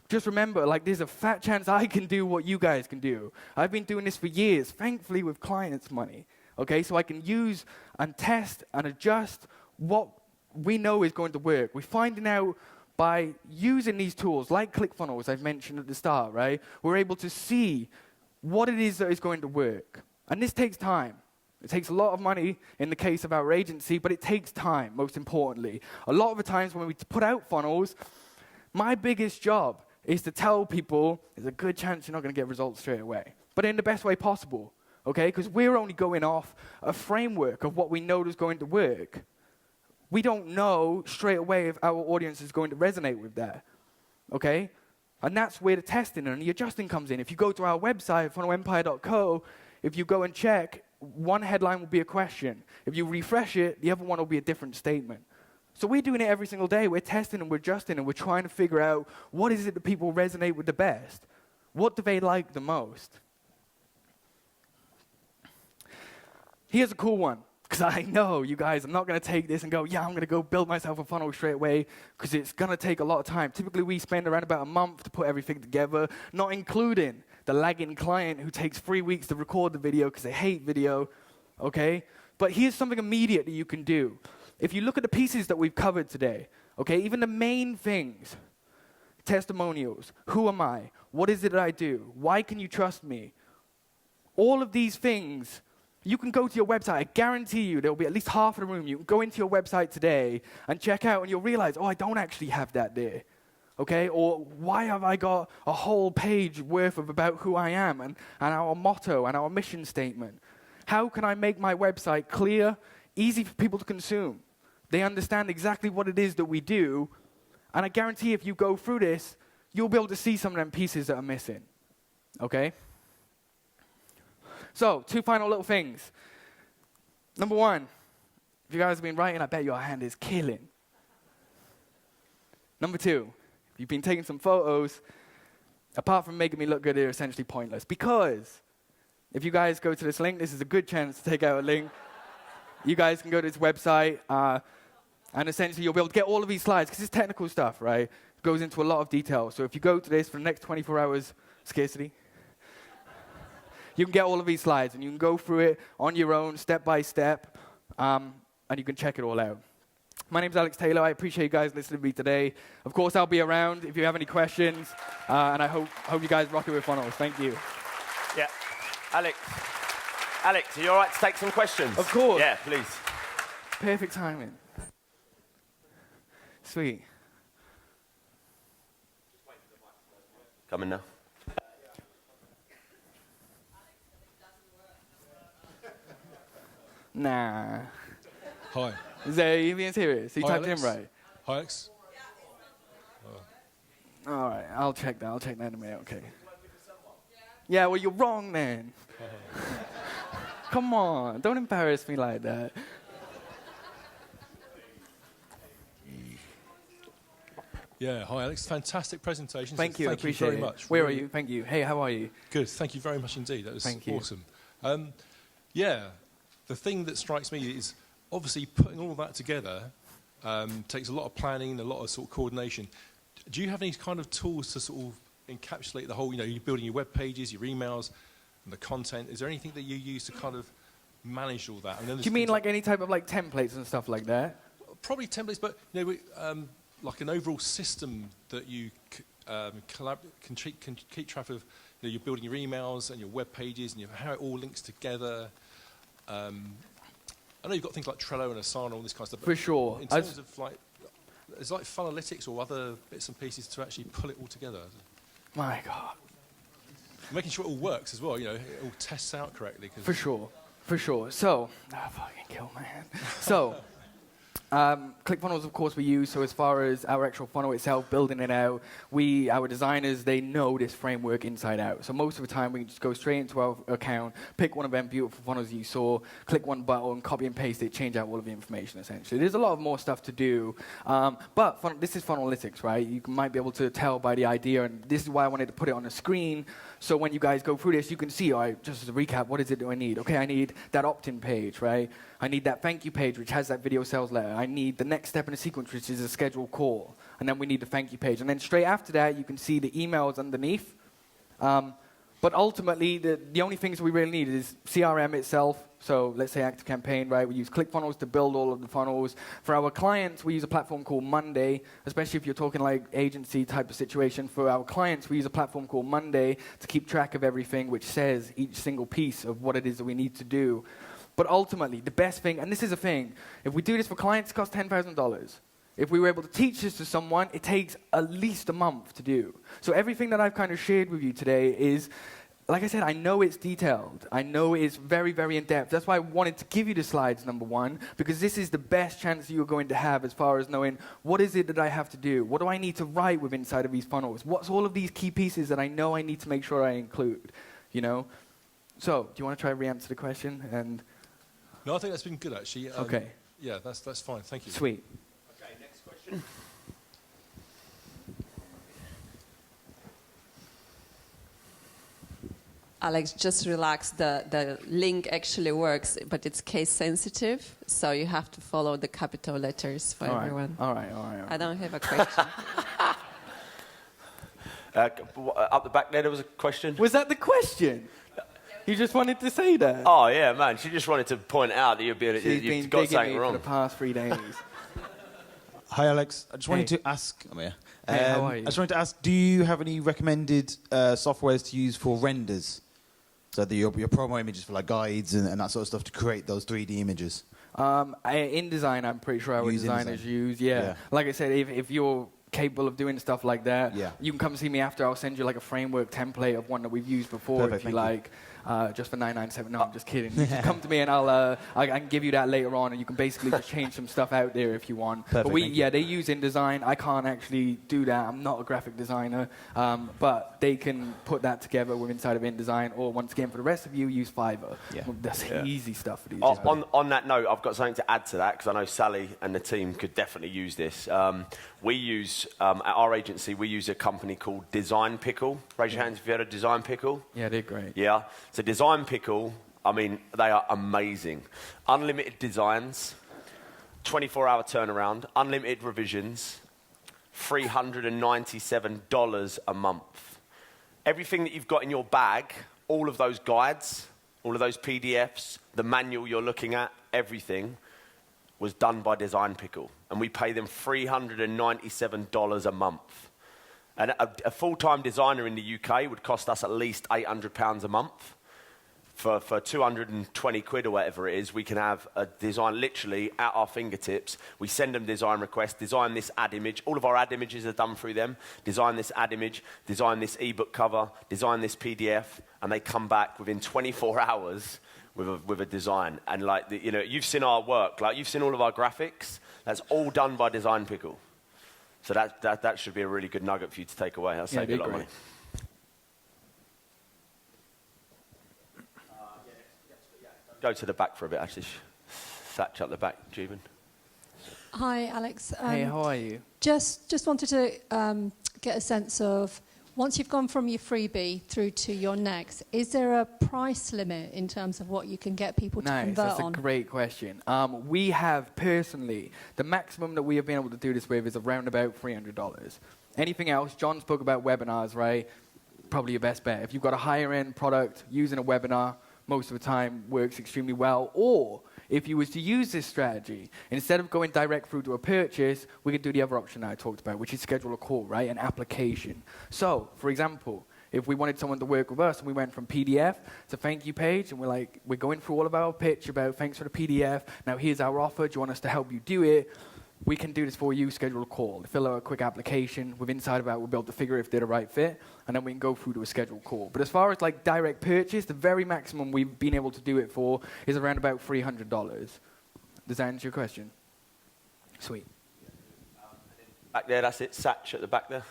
just remember, like, there's a fat chance I can do what you guys can do. I've been doing this for years, thankfully with clients' money. Okay, so I can use and test and adjust what we know is going to work. We're finding out by using these tools, like Clickfunnels I've mentioned at the start, right? We're able to see what it is that is going to work. And this takes time. It takes a lot of money in the case of our agency, but it takes time, most importantly. A lot of the times when we put out funnels, my biggest job is to tell people there's a good chance you're not going to get results straight away, but in the best way possible. Okay, because we're only going off a framework of what we know is going to work. We don't know straight away if our audience is going to resonate with that. Okay? And that's where the testing and the adjusting comes in. If you go to our website, funnelempire.co, if you go and check, one headline will be a question. If you refresh it, the other one will be a different statement. So we're doing it every single day. We're testing and we're adjusting and we're trying to figure out what is it that people resonate with the best. What do they like the most? Here's a cool one, because I know you guys are not going to take this and go, yeah, I'm going to go build myself a funnel straight away, because it's going to take a lot of time. Typically, we spend around about a month to put everything together, not including the lagging client who takes 3 weeks to record the video because they hate video, okay? But here's something immediate that you can do. If you look at the pieces that we've covered today, okay, even the main things, testimonials, who am I, what is it that I do, why can you trust me, all of these things. You can go to your website. I guarantee you there will be at least half of the room. You can go into your website today and check out, and you'll realize, oh, I don't actually have that there. Okay? Or why have I got a whole page worth of about who I am and our motto and our mission statement? How can I make my website clear, easy for people to consume? They understand exactly what it is that we do. And I guarantee if you go through this, you'll be able to see some of them pieces that are missing. Okay? So, 2 final little things. Number 1, if you guys have been writing, I bet your hand is killing. Number 2, if you've been taking some photos, apart from making me look good, they're essentially pointless. Because if you guys go to this link, this is a good chance to take out a link. You guys can go to this website, and essentially you'll be able to get all of these slides, because it's technical stuff, right? It goes into a lot of detail. So if you go to this for the next 24 hours, scarcity, you can get all of these slides, and you can go through it on your own, step by step, and you can check it all out. My name's Alex Taylor. I appreciate you guys listening to me today. Of course, I'll be around if you have any questions, and I hope you guys rock it with funnels. Thank you. Yeah. Alex, are you all right to take some questions? Of course. Yeah, please. Perfect timing. Sweet. Coming now. Nah. Hi. Are you being serious? You Hi, typed Alex. in right? Hi, Alex. All right, I'll check that. I'll check that in a minute, okay. Yeah, well, you're wrong, man. Come on, don't embarrass me like that. Yeah, hi, Alex. Fantastic presentation. Thank you, I appreciate very it. much. Where are Really you? Thank you. Hey, how are you? Good. Thank you very much indeed. That was Thank you. awesome. Yeah, the thing that strikes me is obviously putting all that together takes a lot of planning, a lot of sort of coordination. Do you have any kind of tools to sort of encapsulate the whole, you know, you're building your web pages, your emails, and the content? Is there anything that you use to kind of manage all that? And then Do you mean like any type of like templates and stuff like that? probably templates, but you know, like an overall system that you can keep track of. You know, you're building your emails and your web pages and how it all links together. I know you've got things like Trello and Asana and all this kind of stuff. For sure. In terms of like, is like Funnelytics or other bits and pieces to actually pull it all together? My God. Making sure it all works as well. You know, it all tests out correctly. For sure. For sure. So, fucking kill my hand. So, Clickfunnels, of course, we use. So as far as our actual funnel itself, building it out, our designers, they know this framework inside out. So most of the time, we can just go straight into our account, pick one of them beautiful funnels you saw, click one button, copy and paste it, change out all of the information, essentially. There's a lot of more stuff to do. But this is Funnelytics, right? You might be able to tell by the idea, and this is why I wanted to put it on the screen. So when you guys go through this, you can see, all right, just as a recap, what is it do I need? Okay, I need that opt-in page, right? I need that thank you page, which has that video sales letter. I need the next step in the sequence, which is a scheduled call. And then we need the thank you page. And then straight after that, you can see the emails underneath. But ultimately, the only things we really need is CRM itself. So let's say ActiveCampaign, right? We use Clickfunnels to build all of the funnels. For our clients, we use a platform called Monday, especially if you're talking like agency type of situation. For our clients, we use a platform called Monday to keep track of everything, which says each single piece of what it is that we need to do. But ultimately, the best thing, and this is a thing, if we do this for clients, it costs $10,000. If we were able to teach this to someone, it takes at least a month to do. So everything that I've kind of shared with you today is, like I said, I know it's detailed. I know it's very, very in-depth. That's why I wanted to give you the slides, number one, because this is the best chance you're going to have as far as knowing what is it that I have to do? What do I need to write with inside of these funnels? What's all of these key pieces that I know I need to make sure I include, you know? So, do you want to try to re-answer the question? And No, I think that's been good actually. okay. Yeah, that's fine. Thank you. Sweet. Okay, next question. Alex, just relax. The link actually works, but it's case sensitive, so you have to follow the capital letters for everyone. All right. I don't have a question. Up the back there was a question. Was that the question? You just wanted to say that? Oh, yeah, man. She just wanted to point out that She's you've been got digging something me wrong. for the past 3 days. Hi, Alex. I just wanted Hey. to ask. I'm here. Hey, how are you? I just wanted to ask: do you have any recommended softwares to use for renders? So your promo images for like guides and that sort of stuff to create those 3D images. InDesign, I'm pretty sure our Use designers InDesign. use. Yeah. Like I said, if you're capable of doing stuff like that, Yeah. you can come see me after. I'll send you like a framework template of one that we've used before, Perfect, if you thank you. like. Just for $9.97. No, I'm just kidding. You just come to me and I can give you that later on, and you can basically just change some stuff out there if you want. Perfect, But thank you. they use InDesign. I can't actually do that. I'm not a graphic designer, but they can put that together with inside of InDesign. Or once again, for the rest of you, use Fiverr. Yeah. That's easy stuff for these. On that note, I've got something to add to that because I know Sally and the team could definitely use this. We use, at our agency, we use a company called Design Pickle. Raise your hands if you heard of Design Pickle. Yeah, they're great. Yeah. So Design Pickle, I mean, they are amazing. Unlimited designs, 24-hour turnaround, unlimited revisions, $397 a month. Everything that you've got in your bag, all of those guides, all of those PDFs, the manual you're looking at, everything was done by Design Pickle. And we pay them $397 a month. And a full-time designer in the UK would cost us at least £800 a month. for 220 quid or whatever it is, we can have a design literally at our fingertips. We send them design requests, design this ad image. All of our ad images are done through them. Design this ad image, design this ebook cover, design this PDF, and they come back within 24 hours with a design. And like, you've seen our work, like you've seen all of our graphics. That's all done by Design Pickle. So that should be a really good nugget for you to take away. That'll save you a lot of money. Go to the back for a bit, actually. Satch up the back, Juben. Hi, Alex. Hey, how are you? Just wanted to get a sense of, once you've gone from your freebie through to your next, is there a price limit in terms of what you can get people to convert That's on? a great question. We have personally, the maximum that we have been able to do this with is around about $300. Anything else, John spoke about webinars, right? Probably your best bet. If you've got a higher end product, using a webinar most of the time works extremely well. Or if you was to use this strategy, instead of going direct through to a purchase, we could do the other option that I talked about, which is schedule a call, right? An application. So, for example, if we wanted someone to work with us and we went from PDF to thank you page and we're going through all of our pitch about thanks for the PDF, now here's our offer, do you want us to help you do it? We can do this for you, schedule a call, fill out a quick application. With inside of that, we'll be able to figure if they're the right fit, and then we can go through to a scheduled call. But as far as like direct purchase, the very maximum we've been able to do it for is around about $300. Does that answer your question? Sweet. Back there, that's it. Satch at the back there.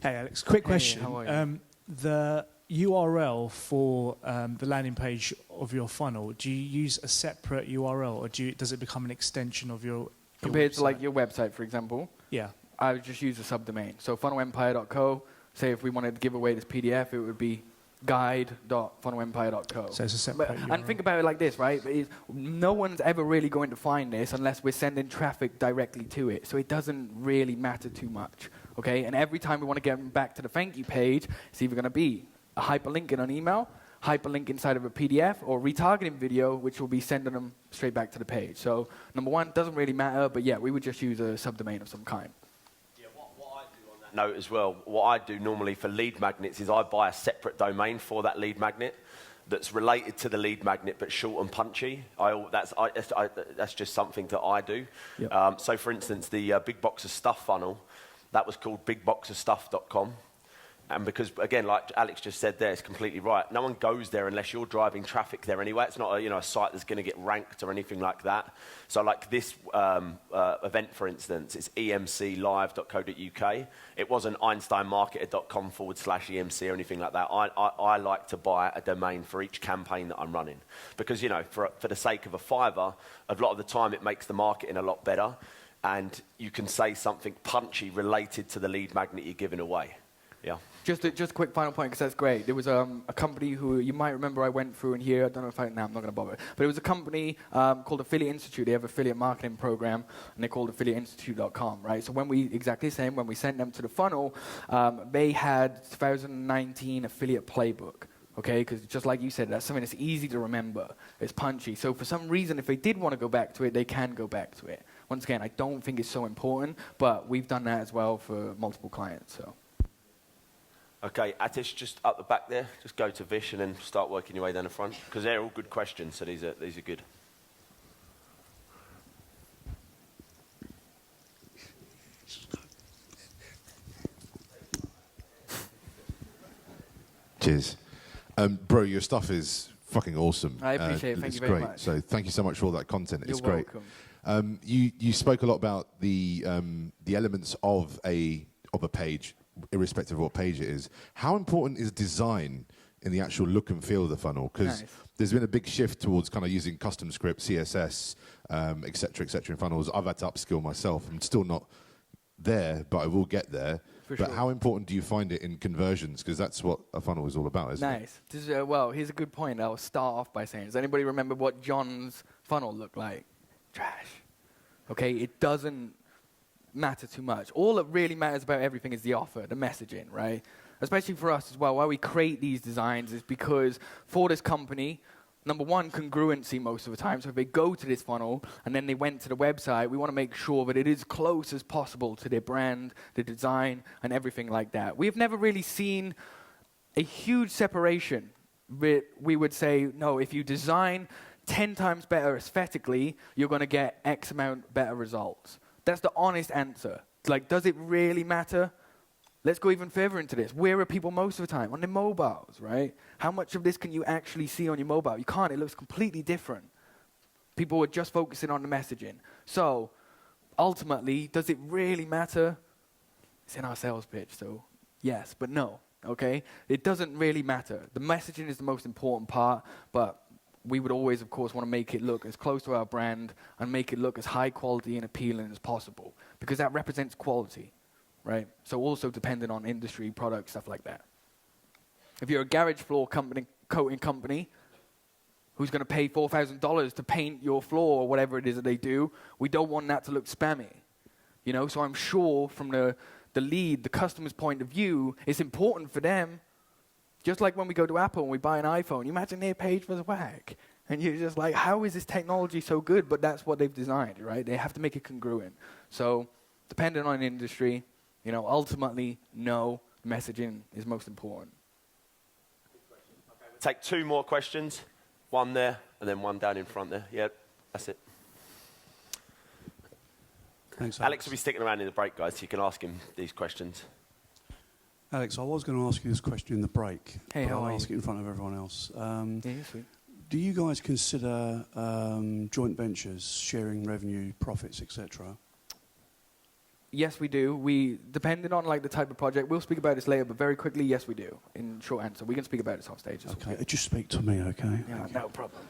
Hey, Alex. Quick question. How are you? The URL for the landing page of your funnel, do you use a separate URL, or does it become an extension of your Compared website? to like your website, for example, Yeah. I would just use a subdomain. So funnelempire.co, say if we wanted to give away this PDF, it would be guide.funnelempire.co. So it's a separate And URL. think about it like this, right? No one's ever really going to find this unless we're sending traffic directly to it. So it doesn't really matter too much, okay? And every time we want to get them back to the thank you page, it's either going to be a hyperlink in an email, hyperlink inside of a PDF, or retargeting video, which will be sending them straight back to the page. So number one, doesn't really matter, but yeah, we would just use a subdomain of some kind. Yeah, what I do on that note as well, what I do normally for lead magnets is I buy a separate domain for that lead magnet that's related to the lead magnet but short and punchy. That's just something that I do. Yep. So for instance, the Big Box of Stuff funnel, that was called bigboxofstuff.com. And because, again, like Alex just said there, it's completely right. No one goes there unless you're driving traffic there anyway. It's not a site that's going to get ranked or anything like that. So like this event, for instance, it's emclive.co.uk. It wasn't einsteinmarketer.com/EMC or anything like that. I like to buy a domain for each campaign that I'm running. Because, for the sake of a $5, a lot of the time it makes the marketing a lot better. And you can say something punchy related to the lead magnet you're giving away. Yeah. Just a quick final point, because that's great. There was a company who you might remember I went through in here. I don't know if I'm not going to bother. But it was a company called Affiliate Institute. They have an affiliate marketing program, and they're called affiliateinstitute.com, right? So when we sent them to the funnel, they had 2019 affiliate playbook. Okay, because just like you said, that's something that's easy to remember. It's punchy. So for some reason, if they did want to go back to it, they can go back to it. Once again, I don't think it's so important, but we've done that as well for multiple clients. So. Okay, Atish, just up the back there. Just go to Vish and then start working your way down the front, because they're all good questions, so these are good. Cheers. Bro, your stuff is fucking awesome. I appreciate it. Thank it's you very great. much. So thank you so much for all that content. It's You're great. welcome. You spoke a lot about the elements of a page, irrespective of what page it is. How important is design in the actual look and feel of the funnel? Because there's been a big shift towards kind of using custom script, CSS, et cetera, in funnels. I've had to upskill myself. I'm still not there, but I will get there. For but sure. how important do you find it in conversions? Because that's what a funnel is all about, isn't it? Nice. This is, well, here's a good point. I'll start off by saying, does anybody remember what John's funnel looked like? Trash. Okay, it doesn't matter too much. All that really matters about everything is the offer, the messaging, right? Especially for us as well. Why we create these designs is because for this company, number one, congruency most of the time. So if they go to this funnel and then they went to the website, we want to make sure that it is close as possible to their brand, the design, and everything like that. We've never really seen a huge separation. We would say, no, if you design 10 times better aesthetically, you're going to get X amount better results. That's the honest answer. Like, does it really matter? Let's go even further into this. Where are people most of the time? On their mobiles, right? How much of this can you actually see on your mobile? You can't. It looks completely different. People are just focusing on the messaging. So, ultimately, does it really matter? It's in our sales pitch, so yes, but no, okay? It doesn't really matter. The messaging is the most important part, but we would always, of course, want to make it look as close to our brand and make it look as high quality and appealing as possible, because that represents quality. Right? So also dependent on industry, product, stuff like that. If you're a garage floor company, coating company, who's going to pay $4,000 to paint your floor or whatever it is that they do, we don't want that to look spammy. You know, so I'm sure from the lead, the customer's point of view, it's important for them. Just like when we go to Apple and we buy an iPhone, you imagine their page was whack. And you're just like, how is this technology so good? But that's what they've designed, right? They have to make it congruent. So depending on industry, you know, ultimately, no, messaging is most important. Okay, we'll take 2 more questions. One there, and then one down in front there. Yeah, that's it. Thanks, Alex will be sticking around in the break, guys, so you can ask him these questions. Alex, I was going to ask you this question in the break. Hey, how I'll are ask you? it in front of everyone else. Yeah, sweet. Do you guys consider joint ventures, sharing revenue, profits, etc.? Yes, we do. We, depending on like the type of project, we'll speak about this later, but very quickly, yes, we do. In short answer, we can speak about this on stage. Okay, just speak to me, okay? Yeah, no problem.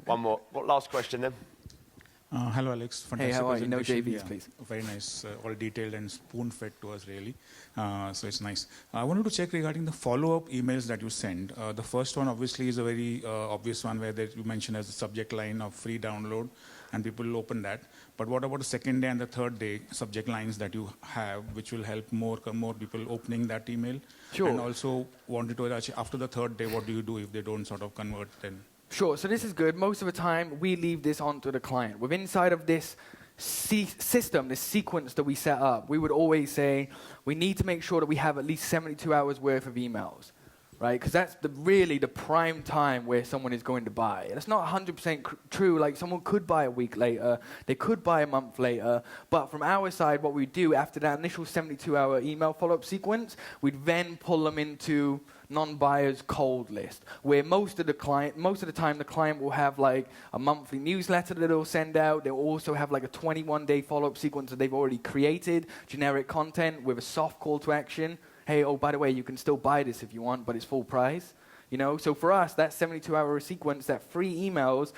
One more. What last question then? Hello, Alex. Fantastic Hey, how are you? No presentation. JVs, please. Very nice, all detailed and spoon-fed to us, really. So it's nice. I wanted to check regarding the follow-up emails that you send. The first one, obviously, is a very obvious one where that you mentioned as the subject line of free download, and people will open that. But what about the second day and the third day subject lines that you have, which will help more people opening that email? Sure. And also wanted to ask, after the third day, what do you do if they don't sort of convert then? Sure, so this is good. Most of the time, we leave this onto the client. With inside of this system, this sequence that we set up, we would always say, we need to make sure that we have at least 72 hours worth of emails, right? Because that's really the prime time where someone is going to buy. And it's not 100% true. Like, someone could buy a week later, they could buy a month later, but from our side, what we do after that initial 72-hour email follow-up sequence, we'd then pull them into non-buyers cold list, where most of the time the client will have like a monthly newsletter that they'll send out. They'll also have like a 21-day follow-up sequence that they've already created, generic content with a soft call to action. Hey, oh, by the way, you can still buy this if you want, but it's full price. You know, so for us, that 72-hour sequence, that free emails,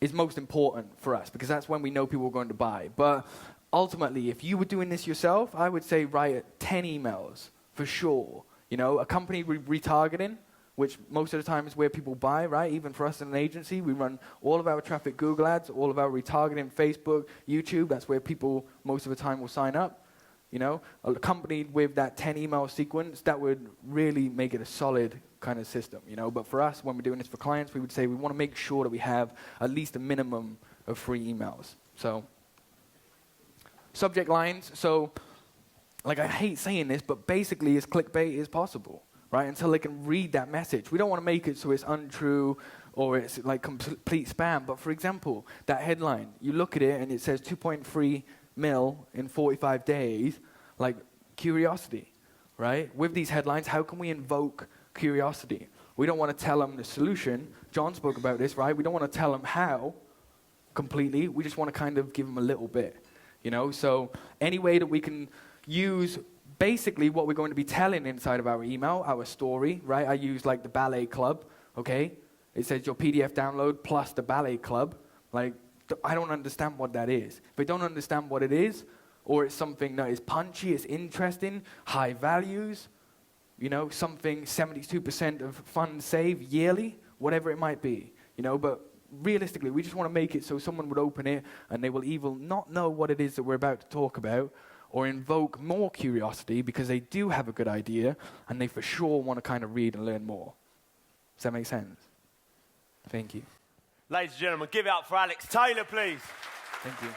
is most important for us because that's when we know people are going to buy. But ultimately, if you were doing this yourself, I would say write 10 emails for sure. You know, a company retargeting, which most of the time is where people buy, right? Even for us in an agency, we run all of our traffic Google ads, all of our retargeting Facebook, YouTube. That's where people most of the time will sign up. You know, accompanied with that 10 email sequence, that would really make it a solid kind of system, you know. But for us, when we're doing this for clients, we would say we want to make sure that we have at least a minimum of free emails. So, subject lines. So, like, I hate saying this, but basically as clickbait as possible, right? Until they can read that message. We don't want to make it so it's untrue or it's like complete spam. But for example, that headline, you look at it and it says 2.3 mil in 45 days, like curiosity, right? With these headlines, how can we invoke curiosity? We don't want to tell them the solution. John spoke about this, right? We don't want to tell them how completely. We just want to kind of give them a little bit, you know? So any way that we can use basically what we're going to be telling inside of our email, our story, right? I use like the ballet club, okay? It says your PDF download plus the ballet club. Like, I don't understand what that is. If I don't understand what it is, or it's something that is punchy, it's interesting, high values, you know, something 72% of funds saved yearly, whatever it might be, you know, but realistically, we just want to make it so someone would open it and they will either not know what it is that we're about to talk about, or invoke more curiosity because they do have a good idea and they for sure want to kind of read and learn more. Does that make sense? Thank you. Ladies and gentlemen, give it up for Alex Taylor, please. Thank you.